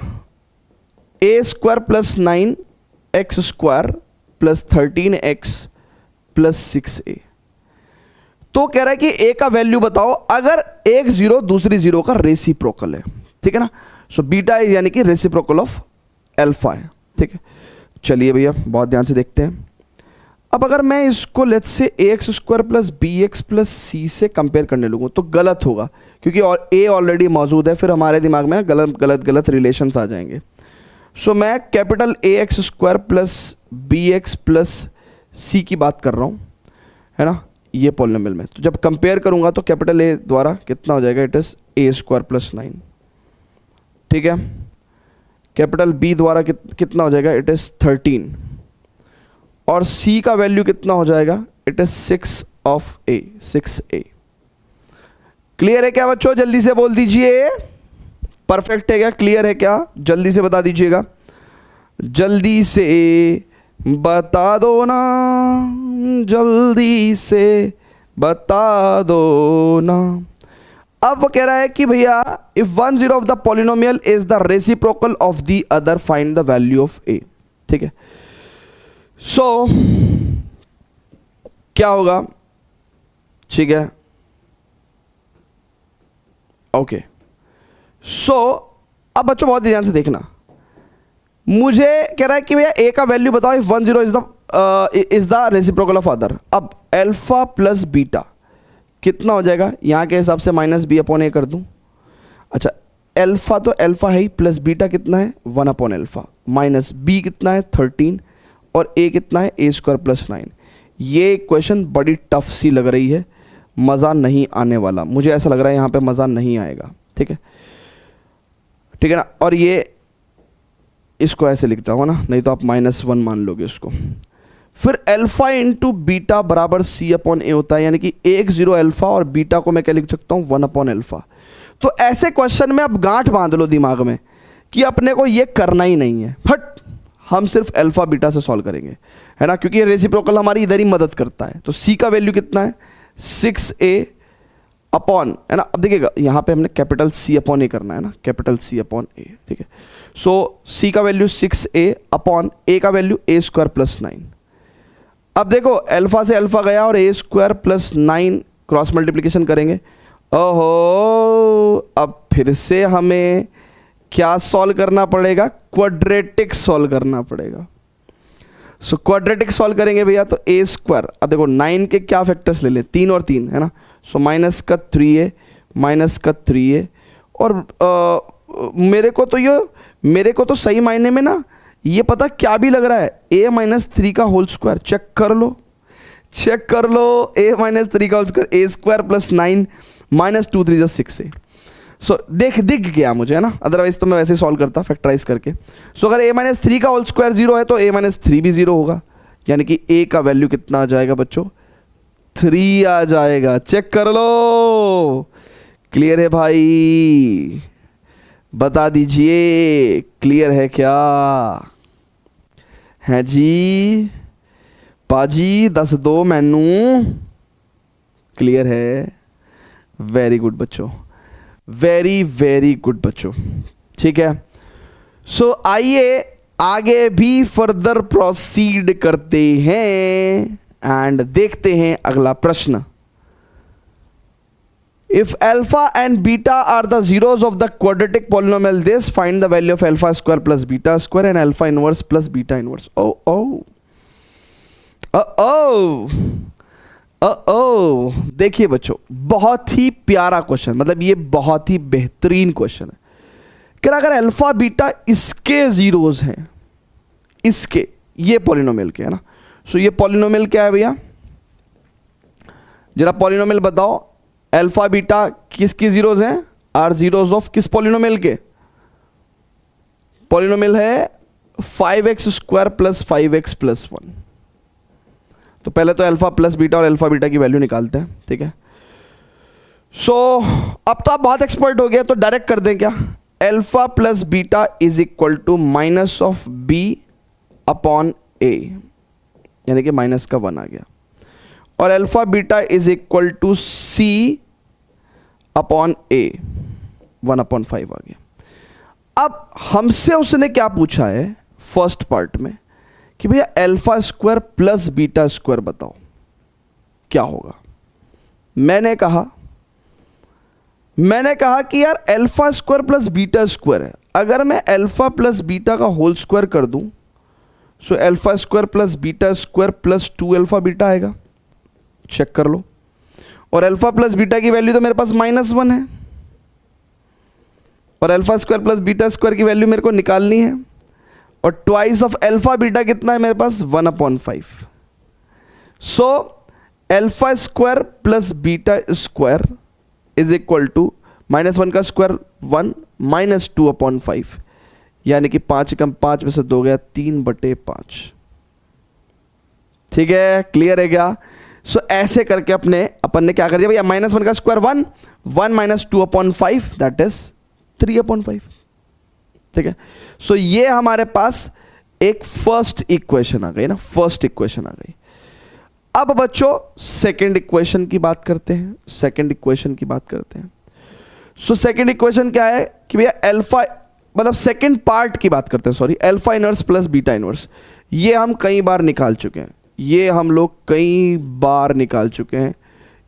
a square plus 9 x square plus 13x plus 6a। तो कह रहा है कि a का वैल्यू बताओ अगर एक 0 दूसरी 0 का रेसिप्रोकल है, ठीक है ना। सो बीटा यानी कि रेसिप्रोकल ऑफ अल्फा है, ठीक है। चलिए भैया बहुत ध्यान से देखते हैं। अब अगर मैं इसको let's say ax square plus bx plus c से कंपेयर करने लगूँ तो गलत होगा, क्योंकि और a ऑलरेडी मौजूद है, फिर हमारे दिमाग में गलत रिलेशंस आ जाएंगे। सो मैं capital ax square plus bx plus c की बात कर रहा हूँ, है ना, ये पॉलिनोमियल में। तो जब कंपेयर करूँगा तो कैपिटल a द्वारा कितना हो जाएगा, it is a square plus 9, ठीक है। कैपिटल b द्वारा कितना हो जाएगा, इट इज 13, और c का वैल्यू कितना हो जाएगा, इट इज 6a। क्लियर है क्या बच्चों, जल्दी से बोल दीजिए, परफेक्ट है क्या, क्लियर है क्या, जल्दी से बता दीजिएगा, जल्दी से बता दो ना, जल्दी से बता दो ना। अब वो कह रहा है कि भैया if 1 0 of the polynomial is the reciprocal of the other find the value of a, ठीक है। सो क्या होगा, ठीक है, ओके। सो अब बच्चों बहुत ध्यान से देखना, मुझे कह रहा है कि भैया a का वैल्यू बताओ if 1 0 is the is the reciprocal of other. अब अल्फा प्लस बीटा कितना हो जाएगा, यहाँ के हिसाब से माइनस बी अपॉन ए कर दूँ। अच्छा अल्फा तो अल्फा है ही, प्लस बीटा कितना है 1 अपॉन अल्फा, माइनस बी कितना है 13 और ए कितना है ए स्क्वायर प्लस 9। ये इक्वेशन बड़ी टफ सी लग रही है, मज़ा नहीं आने वाला, मुझे ऐसा लग रहा है यहाँ पे मज़ा नहीं आएगा। ठीक है, ठीक है ना। और ये इसको ऐसे लिखता हूँ ना, नहीं तो आप -1 मान लोगे उसको। फिर अल्फा इंटू बीटा बराबर सी अपॉन ए होता है, यानी कि एक 0 अल्फा और बीटा को मैं क्या लिख सकता हूँ 1 अपॉन अल्फा। तो ऐसे क्वेश्चन में आप गांठ बांध लो दिमाग में कि अपने को ये करना ही नहीं है, फट हम सिर्फ अल्फा बीटा से सॉल्व करेंगे, है ना, क्योंकि रेसिप्रोकल हमारी इधर ही मदद करता है। तो सी का वैल्यू कितना है 6a अपॉन, है ना। अब देखिएगा यहाँ पे हमने कैपिटल सी अपॉन ए करना है ना, कैपिटल सी अपॉन ए। ठीक है, सो सी का वैल्यू 6a अपॉन ए का वैल्यू ए स्क्वायर प्लस 9। अब देखो अल्फा से अल्फा गया और ए स्क्वायर प्लस 9 क्रॉस मल्टीप्लिकेशन करेंगे। ओहो, अब फिर से हमें क्या सॉल्व करना पड़ेगा, क्वाड्रेटिक सॉल्व करना पड़ेगा। सो क्वाड्रेटिक सॉल्व करेंगे भैया, तो ए स्क्वायर, अब देखो 9 के क्या फैक्टर्स ले ले, 3 और 3, है ना। सो माइनस का 3a माइनस का 3a, और मेरे को तो सही मायने में ना ये पता क्या भी लग रहा है, a माइनस 3 का होल स्क्वायर। चेक कर लो a माइनस 3 का होल स्क्वायर, ए स्क्वायर प्लस 9 माइनस 2 3 6a। सो दिख गया मुझे, है ना, अदरवाइज तो मैं वैसे ही सॉल्व करता फैक्टराइज करके। सो अगर a माइनस 3 का होल स्क्वायर 0 है तो a माइनस 3 भी 0 होगा, यानी कि a का वैल्यू कितना आ जाएगा बच्चों 3 आ जाएगा। चेक कर लो, क्लियर है भाई, बता दीजिए क्लियर है क्या है जी, पाजी 10 दो मैनू, क्लियर है, वेरी गुड बच्चों, वेरी गुड बच्चों। ठीक है, सो आइए आगे भी फर्दर प्रोसीड करते हैं एंड देखते हैं अगला प्रश्न। If alpha and beta are the zeros of the quadratic polynomial this, find the value of alpha square plus beta square and alpha inverse plus beta inverse। देखिए बच्चों, बहुत ही प्यारा क्वेश्चन, मतलब ये बहुत ही बेहतरीन क्वेश्चन है कि अगर अल्फा बीटा इसके जीरोस हैं, इसके ये पॉलिनोमियल के, है ना। सो ये पॉलिनोमियल क्या है भैया, जरा पॉलिनोमियल बताओ, अल्फा बीटा किसकी जीरोस हैं, आर जीरोस ऑफ किस पॉलिनोमियल के, पॉलिनोमियल है 5x square plus 5x plus 1। तो पहले तो अल्फा प्लस बीटा और अल्फा बीटा की वैल्यू निकालते हैं। ठीक है, सो अब तो आप बहुत एक्सपर्ट हो गए, तो डायरेक्ट कर दें क्या, alpha plus beta is equal to minus of b upon a, यानी कि माइनस का 1 आ गया, और alpha beta is equal to c upon a 1 upon 5 आ गया। अब हमसे उसने क्या पूछा है फर्स्ट पार्ट में कि भैया alpha square plus beta square बताओ क्या होगा। मैंने कहा कि यार alpha square plus beta square है, अगर मैं अल्फा प्लस बीटा का होल स्क्वायर कर दूं सो alpha square plus beta square plus 2 alpha beta आएगा। चेक कर लो, और अल्फा प्लस बीटा की वैल्यू तो मेरे पास -1 है, और alpha square plus beta square की वैल्यू मेरे को निकालनी है, और ट्वाइस ऑफ अल्फा बीटा कितना है मेरे पास 1 upon 5। So alpha square plus beta square is equal to -1 का स्क्वायर 1 माइनस 2 अपॉन 5, यानी कि 5 कम 5 में से 2 गया 3/5। ठीक है, क्लियर है क्या। सो ऐसे करके अपन ने क्या कर दिया भैया, -1 का square 1 minus 2 upon 5 that is 3 upon 5। ठीक है, सो ये हमारे पास एक फर्स्ट इक्वेशन आ गई ना, फर्स्ट इक्वेशन आ गई। अब बच्चों सेकंड इक्वेशन की बात करते हैं, सेकंड इक्वेशन की बात करते हैं। सो सेकंड इक्वेशन क्या है कि भैया अल्फा, मतलब सेकंड पार्ट की बात करते हैं, sorry, alpha inverse plus beta inverse. ये हम कई बार निकाल चुके हैं, ये हम लोग कई बार निकाल चुके हैं,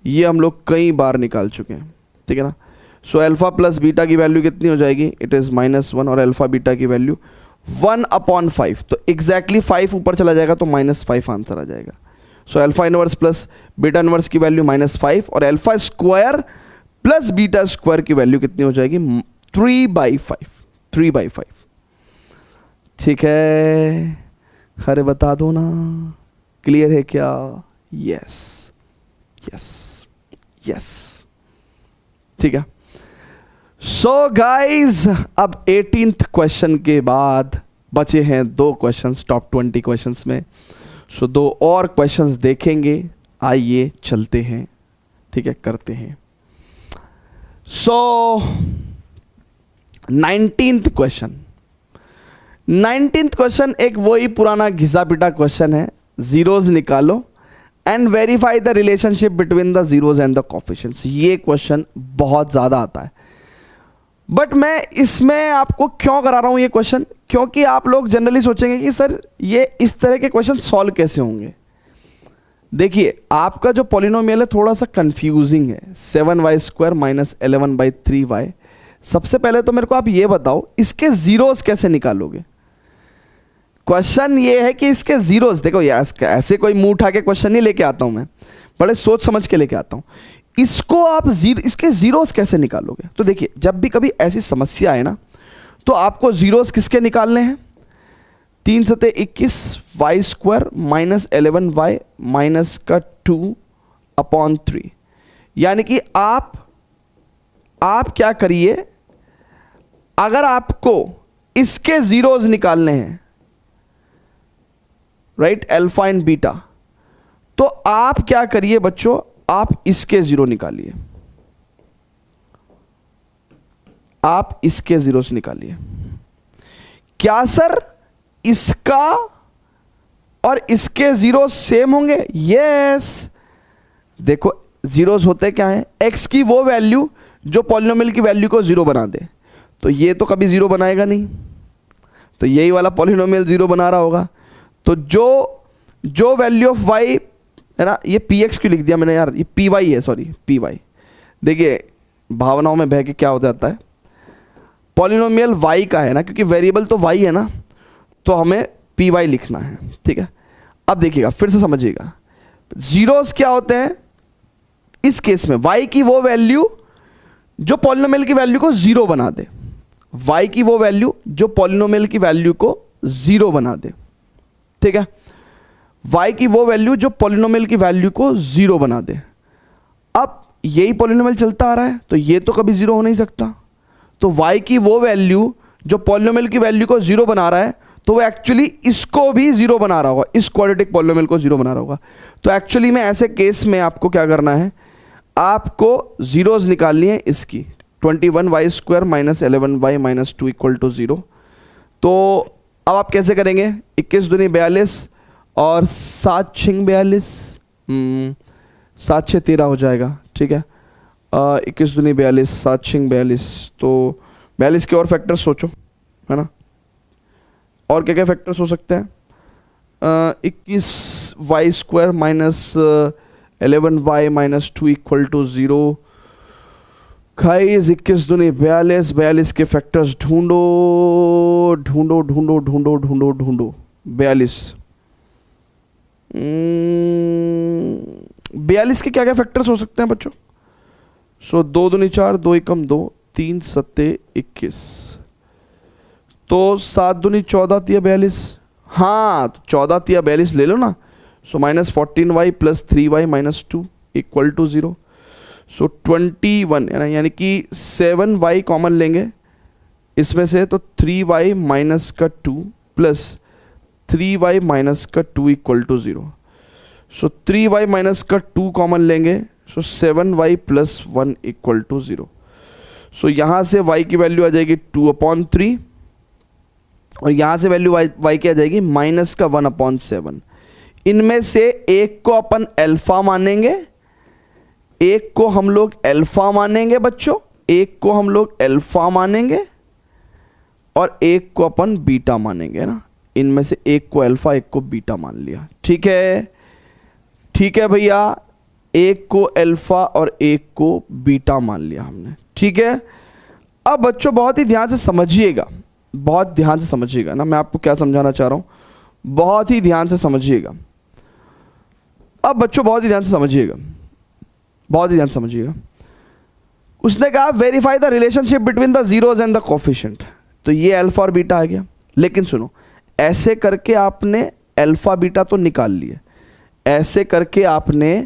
ये हम लोग कई बार निकाल चुके हैं। ठीक है ना। सो अल्फा प्लस बीटा की वैल्यू कितनी हो जाएगी, इट इज़ -1, और अल्फा बीटा की वैल्यू 1/5, तो एग्जैक्टली 5 ऊपर चला जाएगा तो -5 आंसर आ जाएगा। So alpha inverse plus beta inverse की वैल्यू -5 और alpha square plus beta square की वैल्यू कितनी हो जाएगी? 3/5। ठीक है, अरे बता दो ना, क्लियर है क्या? यस यस यस, ठीक है। सो गाइज, अब 18th क्वेश्चन के बाद बचे हैं 2 क्वेश्चंस टॉप 20 क्वेश्चंस में। सो 2 और क्वेश्चंस देखेंगे, आइए चलते हैं, ठीक है, करते हैं। सो 19th क्वेश्चन एक वही पुराना घिसा पिटा क्वेश्चन है, जीरोज निकालो and verify the relationship between the zeros and the coefficients. ये क्वेश्चन बहुत ज़्यादा आता है, बट मैं इसमें आपको क्यों करा रहा हूँ ये क्वेश्चन, क्योंकि आप लोग जनरली सोचेंगे कि सर ये इस तरह के क्वेश्चन सॉल्व कैसे होंगे। देखिए, आपका जो पॉलिनोमियल है थोड़ा सा कंफ्यूजिंग है, 7y² माइनस 11/3y। सबसे पहले तो मेरे को आप ये बताओ, इसके जीरोस कैसे निकालोगे? क्वेश्चन ये है कि इसके जीरोस, देखो यार, ऐसे कोई मुंह उठा के क्वेश्चन नहीं लेके आता हूं मैं, बड़े सोच समझ के लेके आता हूं। इसको आप इसके जीरोस कैसे निकालोगे? तो देखिए, जब भी कभी ऐसी समस्या आए ना, तो आपको जीरोस किसके निकालने हैं? 3 सते 21 y² माइनस 11y माइनस का 2/3। यानी कि आप क्या करिए, अगर आपको इसके जीरोस निकालने हैं, राइट, अल्फा एंड बीटा, तो आप क्या करिए बच्चों, आप इसके जीरो निकालिए, आप इसके जीरो से निकालिए। क्या सर इसका और इसके जीरो सेम होंगे? यस। देखो, जीरोस होते क्या हैं? एक्स की वो वैल्यू जो पॉलिनोमियल की वैल्यू को जीरो बना दे, तो ये तो कभी जीरो बनाएगा नहीं, तो यही वाला पॉलिनोमियल जीरो बना रहा होगा। तो जो वैल्यू ऑफ y है ना, ये px क्यों लिख दिया मैंने यार, ये py है, सॉरी py। देखिए, भावनाओं में बह के क्या हो जाता है, पॉलिनोमियल y का है ना, क्योंकि वेरिएबल तो y है ना, तो हमें py लिखना है, ठीक है। अब देखिएगा, फिर से समझिएगा, जीरोस क्या होते हैं इस केस में? y की वो वैल्यू जो पॉलिनोमियल की वैल्यू को जीरो बना दे, y की वो वैल्यू जो पॉलिनोमियल की वैल्यू को जीरो बना दे, ठीक है। y की वो वैल्यू जो पॉलिनोमियल की वैल्यू को जीरो बना दे। अब यही पॉलिनोमियल चलता आ रहा है, तो ये तो कभी जीरो हो नहीं सकता, तो y की वो वैल्यू जो पॉलिनोमियल की वैल्यू को जीरो बना रहा है, तो वो एक्चुअली इसको भी जीरो बना रहा होगा, इस क्वाड्रेटिक पॉलिनोमियल को जीरो बना रहा होगा। तो एक्चुअली में ऐसे केस में आपको क्या करना है, आपको जीरोस निकालनी है इसकी, 21y² माइनस 11y माइनस 2 = 0। तो अब आप कैसे करेंगे? 21 दूनी 42 और 7 6 42, 7 6 13 हो जाएगा, ठीक है। 21 दूनी 42, 7 6 42, तो 42 के और फैक्टर्स सोचो, है ना, और क्या क्या फैक्टर्स हो सकते हैं? 21y² minus 11y minus 2 = 0। Guys, 21 दूनी 42, 42 के फैक्टर्स ढूंढो ढूंढो ढूंढो ढूंढो ढूंढो ढूंढो। 42 के क्या क्या फैक्टर्स हो सकते हैं बच्चों? सो 2 दूनी 4, 2 एकम 2, 3 सत्ते 21, तो 7 दूनी 14 तिया 42, हाँ, तो 14 तिया 42 ले लो ना। सो -14y प्लस 3y माइनस 2 = 0। सो 21 है ना, यानी कि 7y कॉमन लेंगे इसमें से, तो 3y माइनस का 2 प्लस 3y माइनस का 2 = 0। सो 3y माइनस का 2 कॉमन लेंगे, सो 7y प्लस 1 = 0। सो यहाँ से y की वैल्यू आ जाएगी 2/3 और यहाँ से वैल्यू y की आ जाएगी माइनस का 1/7। इनमें से एक को अपन अल्फा मानेंगे, एक को हम लोग अल्फा मानेंगे बच्चों, एक को हम लोग अल्फा मानेंगे और एक को अपन बीटा मानेंगे ना। इनमें से एक को अल्फा, एक को बीटा मान लिया, ठीक है, ठीक है भैया, एक को अल्फा और एक को बीटा मान लिया हमने, ठीक है। अब बच्चों बहुत ही ध्यान से समझिएगा, बहुत ध्यान से समझिएगा ना, मैं आपको क्या समझाना चाह रहा हूँ, बहुत ही ध्यान से समझिएगा। अब बच्चों बहुत ही ध्यान से समझिएगा, बहुत ही ध्यान से समझिएगा। उसने कहा verify the relationship between the zeros and the coefficient, तो ये अल्फा और बीटा आ गया। लेकिन सुनो, ऐसे करके आपने अल्फा बीटा तो निकाल लिए, ऐसे करके आपने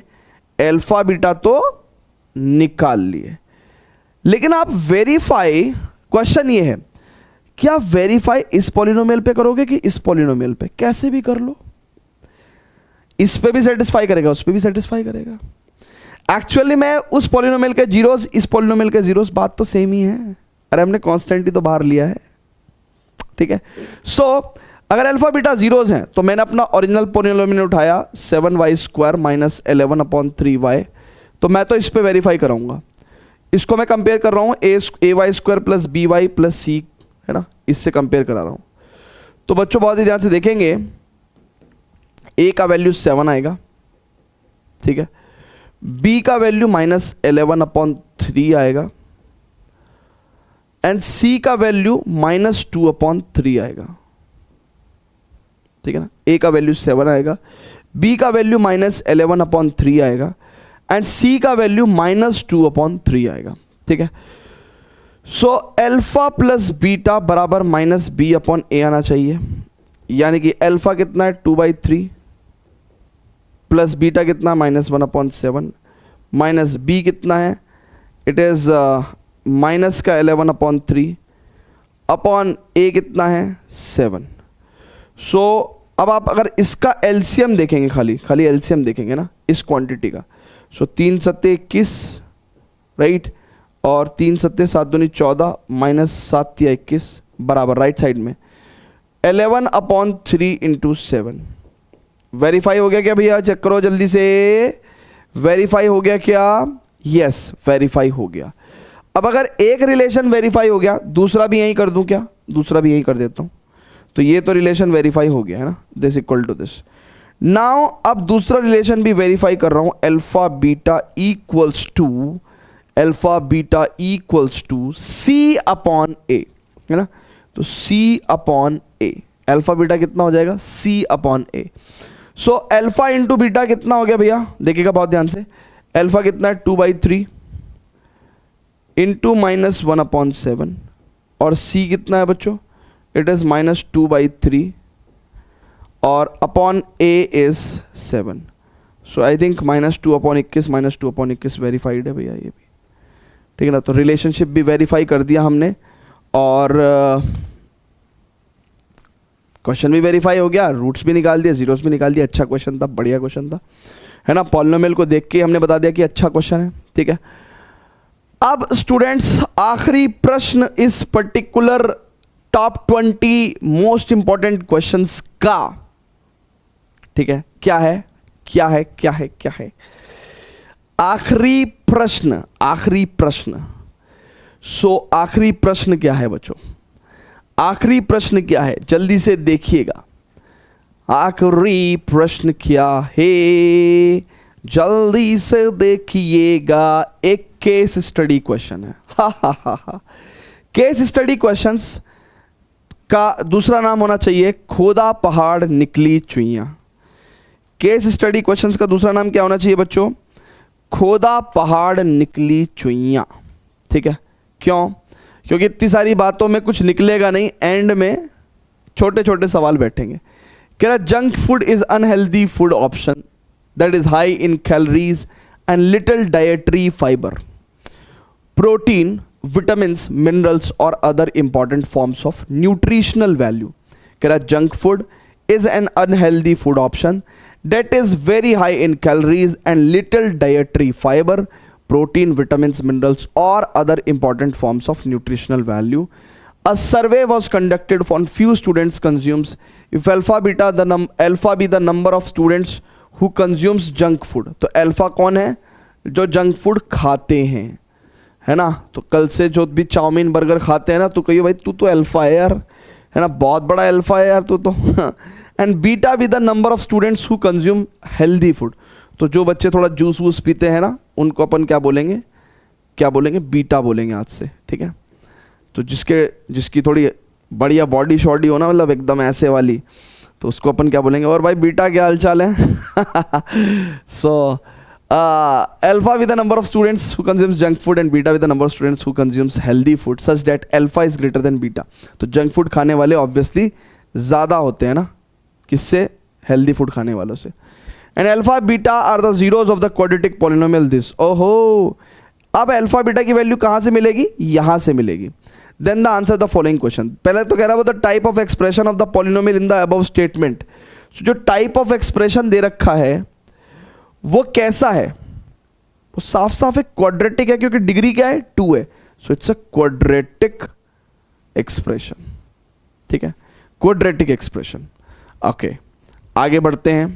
अल्फा बीटा तो निकाल लिए, लेकिन आप वेरीफाई, क्वेश्चन ये है कि आप वेरीफाई इस पॉलिनोमियल पे करोगे कि इस पॉलिनोमियल पे, कैसे भी कर लो, इस पे भी सेटिस्फाई करेगा, उस पे भी सेटिस्फाई करेगा। एक्चुअली में उस पॉलिनोमियल के जीरोस, इस पॉलिनोमियल के जीरोस, बात तो सेम ही है, अरे हमने कांस्टेंट ही तो बाहर लिया है, ठीक है। सो अगर अल्फा बीटा जीरोस हैं तो मैंने अपना ओरिजिनल पॉलिनोमियल उठाया 7y² माइनस 11/3y, तो मैं तो इस पे वेरीफाई कराऊंगा। इसको मैं कंपेयर कर रहा हूँ ay² plus by plus c, है ना, इससे कंपेयर करा रहा हूँ। तो बच्चों बहुत ही ध्यान से देखेंगे, a का वैल्यू 7 आएगा, ठीक है, b का वैल्यू माइनस 11/3 आएगा, एंड c का वैल्यू माइनस 2/3 आएगा, ठीक है ना। a का वैल्यू 7 आएगा, b का वैल्यू माइनस 11/3 आएगा, एंड c का वैल्यू माइनस 2/3 आएगा, ठीक है। सो अल्फा प्लस बीटा बराबर माइनस b/a आना चाहिए, यानी कि अल्फा कितना है 2/3 प्लस बीटा कितना -1/7 माइनस b कितना है, इट इज माइनस का 11/3 अपॉन a कितना है 7। सो अब आप अगर इसका एलसीएम देखेंगे, खाली एलसीएम देखेंगे ना इस क्वांटिटी का, सो 3 सत्ते 21, राइट, और 3 सत्ते 7 दूनी 14 माइनस 7 तिया 21 बराबर राइट साइड में 11/3 इंटू 7। वेरीफाई हो गया क्या भैया? चेक करो जल्दी से, वेरीफाई हो गया क्या? यस, वेरीफाई हो गया। अब अगर एक रिलेशन वेरीफाई हो गया, दूसरा भी यही कर दूं क्या? दूसरा भी यही कर देता हूं, तो ये तो रिलेशन वेरीफाई हो गया है ना, this equal to this. Now अब दूसरा रिलेशन भी वेरीफाई कर रहा हूं, alpha beta equals to c upon a, है ना, तो c upon a, alpha beta कितना हो जाएगा? C upon a. So alpha into beta कितना हो गया भैया? देखिएगा बहुत ध्यान से, अल्फा कितना है 2/3 इंटू -1/7, और सी कितना है बच्चों? इट इज -2/3 और upon A is 7। So I think -2/21 verified है भैया ये भी, ठीक है ना। तो रिलेशनशिप भी वेरीफाई कर दिया हमने, और क्वेश्चन भी वेरीफाई हो गया, रूट्स भी निकाल दिया, जीरोस भी निकाल दिया। अच्छा क्वेश्चन था, बढ़िया क्वेश्चन था, है ना। पॉलिनोमियल को देख के हमने बता दिया कि अच्छा क्वेश्चन है, ठीक है। अब स्टूडेंट्स आखिरी प्रश्न इस particular top 20 most important questions का, ठीक है, क्या है? आखिरी प्रश्न। आखिरी प्रश्न क्या है बच्चों? आखिरी प्रश्न क्या है? जल्दी से देखिएगा, आखिरी प्रश्न क्या है, जल्दी से देखिएगा। एक केस स्टडी क्वेश्चन है, हा। केस स्टडी क्वेश्चंस का दूसरा नाम होना चाहिए खोदा पहाड़ निकली चुईयां। केस स्टडी क्वेश्चंस का दूसरा नाम क्या होना चाहिए बच्चों? खोदा पहाड़ निकली चुईयां, ठीक है। क्यों? क्योंकि इतनी सारी बातों में कुछ निकलेगा नहीं, एंड में छोटे छोटे सवाल बैठेंगे। कह रहा junk food is unhealthy food option that is high in calories and little dietary fibre, protein, vitamins, minerals और other important forms of nutritional value. कह रहा junk food is an unhealthy food option that is very high in calories and little dietary fiber, protein, vitamins, minerals or other important forms of nutritional value. A survey was conducted on few students consumes, if alpha be the number of students who consumes junk food, तो alpha कौन है? जो junk food खाते हैं, है ना। तो कल से जो भी चाउमीन बर्गर खाते हैं ना, तो कहिए भाई तू तो अल्फा है यार, है ना, बहुत बड़ा अल्फा है यार तू तो। एंड बीटा भी the number of students who consume healthy food, तो जो बच्चे थोड़ा जूस वूस पीते हैं ना, उनको अपन क्या बोलेंगे? बीटा बोलेंगे आज से, ठीक है। तो जिसकी थोड़ी बढ़िया बॉडी शॉडी हो ना, मतलब एकदम ऐसे वाली, तो उसको अपन क्या बोलेंगे, और भाई बीटा क्या हाल चाल है? So alpha with the number of students who consumes junk food and beta with the number of students who consumes healthy food such that alpha is greater than beta. तो जंक फूड खाने वाले obviously ज़्यादा होते हैं ना, किससे? Healthy food खाने वालों से। And alpha beta are the zeros of the quadratic polynomial this. ओहो, अब अल्फा बीटा की वैल्यू कहाँ से मिलेगी? यहाँ से मिलेगी। Then the answer the following question. पहले तो कह रहा है वो the type of expression of the polynomial in the above statement. जो टाइप ऑफ एक्सप्रेशन दे रखा है वो कैसा है? वो साफ साफ एक क्वाड्रेटिक है, क्योंकि डिग्री क्या है? 2 है। So it's a quadratic expression. ठीक है, क्वाड्रेटिक एक्सप्रेशन। ओके, आगे बढ़ते हैं।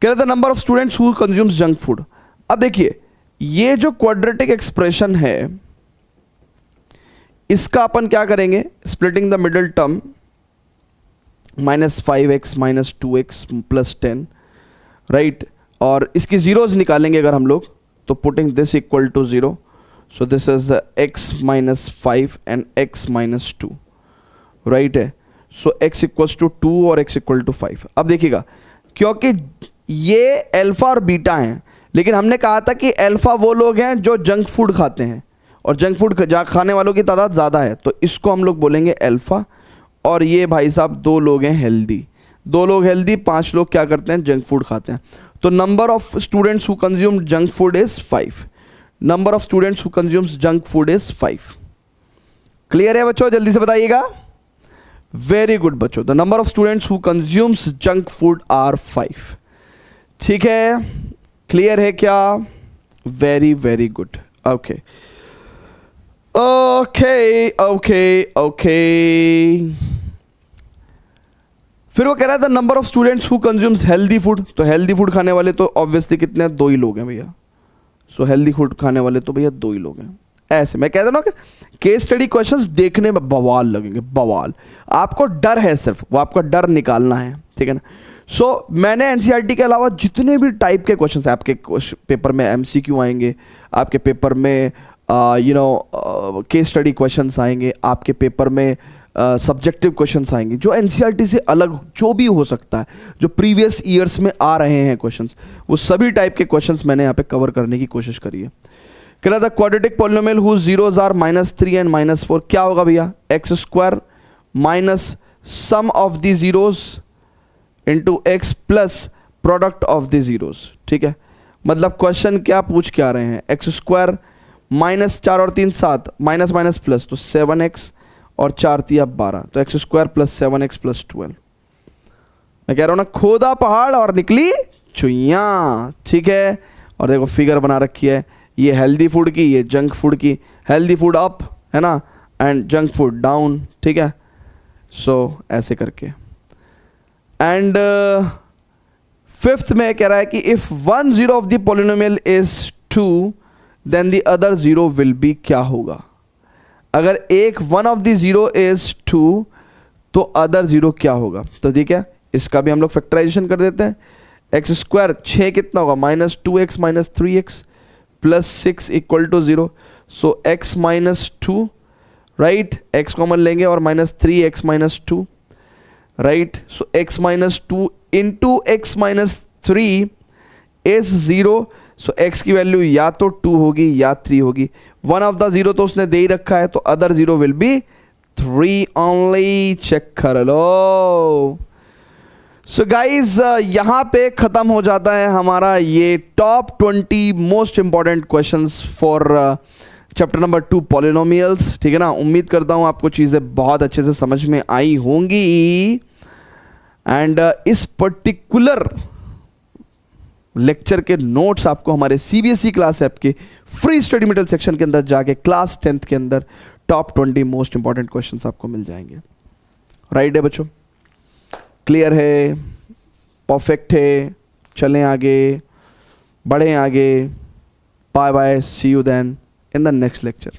कह रहा था number of students who consumes junk food. अब देखिए, ये जो क्वाड्रेटिक एक्सप्रेशन है इसका अपन क्या करेंगे? Splitting the middle term, -5x - 2x + 10, right. और इसकी जीरोज निकालेंगे अगर हम लोग, तो putting this equal to 0, so this is x - 5 and x - 2, right है। सो x इक्वल्स टू 2 और x इक्वल टू 5। अब देखिएगा, क्योंकि ये अल्फा और बीटा हैं, लेकिन हमने कहा था कि अल्फा वो लोग हैं जो जंक फूड खाते हैं, और जंक फूड खाने वालों की तादाद ज़्यादा है, तो इसको हम लोग बोलेंगे अल्फा। और ये भाई साहब 2 लोग हैं हेल्दी, 2 लोग हेल्दी, 5 लोग क्या करते हैं? जंक फूड खाते हैं। तो number of students who consume junk food is 5। Number of students who consumes junk food is 5। Clear है बच्चों? जल्दी से बताइएगा। वेरी गुड बच्चों, the number of students who consumes junk food are 5। ठीक है, क्लियर है क्या? Very very good. Okay okay okay okay. फिर वो कह रहा था number of students who consumes healthy food. तो हेल्दी फूड खाने वाले तो ऑब्वियसली कितने हैं? 2 ही लोग हैं भैया। सो हेल्दी फूड खाने वाले तो भैया 2 ही लोग हैं। ऐसे मैं कहता हूँ ना कि केस स्टडी क्वेश्चंस देखने में बवाल लगेंगे, बवाल। आपको डर है, सिर्फ वो आपका डर निकालना है, ठीक है ना। सो मैंने एनसीईआरटी के अलावा जितने भी टाइप के क्वेश्चंस आपके पेपर में एमसीक्यू आएंगे, आपके पेपर में केस स्टडी क्वेश्चंस आएंगे, आपके पेपर में सब्जेक्टिव क्वेश्चंस आएंगे, जो एनसीईआरटी से अलग जो भी हो सकता है, जो प्रीवियस ईयर्स में आ रहे हैं क्वेश्चंस, वो सभी टाइप के क्वेश्चंस मैंने यहाँ पे कवर करने की कोशिश करी है। कह रहा था quadratic polynomial whose zeros are -3 and -4। क्या होगा भैया? x² minus sum of the zeros into x plus product of the zeros. ठीक है, मतलब क्वेश्चन क्या पूछ के आ रहे हैं? x² -4 और 3 7, माइनस माइनस प्लस, तो 7x और 4 3 12, तो x² + 7x + 12। मैं कह रहा हूं ना, खोदा पहाड़ और निकली चुइया। ठीक है, और देखो फिगर बना रखी है, ये हेल्दी फूड की, ये जंक फूड की। हेल्दी फूड अप है ना, एंड जंक फूड डाउन। ठीक है, सो ऐसे करके। एंड फिफ्थ में कह रहा है कि if 1 0 of the polynomial is 2 then the other 0 will be. क्या होगा अगर एक 1 ऑफ द 0 इज 2 तो अदर 0 क्या होगा? तो ठीक है, इसका भी हम लोग फैक्टराइजेशन कर देते हैं। x² 6 कितना होगा? -2x - 3x + 6 = 0। सो x - 2, राइट, x कॉमन लेंगे और -3x - 2, right. So x - 2 into x - 3 is 0। So x की वैल्यू या तो 2 होगी या 3 होगी। 1 ऑफ द 0 तो उसने दे ही रखा है, तो other 0 will be 3 only. Check कर लो। सो गाइज यहाँ पे खत्म हो जाता है हमारा ये top 20 most important questions for chapter number 2 polynomials. ठीक है ना, उम्मीद करता हूँ आपको चीज़ें बहुत अच्छे से समझ में आई होंगी। एंड इस पर्टिकुलर लेक्चर के नोट्स आपको हमारे सीबीएसई क्लास ऐप के फ्री स्टडी मटेरियल सेक्शन के अंदर जाके क्लास 10th के अंदर टॉप 20 मोस्ट इंपॉर्टेंट क्वेश्चंस आपको मिल जाएंगे। राइट है बच्चों? क्लियर है? परफेक्ट है? चलें आगे, बढ़ें आगे। Bye bye, see you then in the next lecture.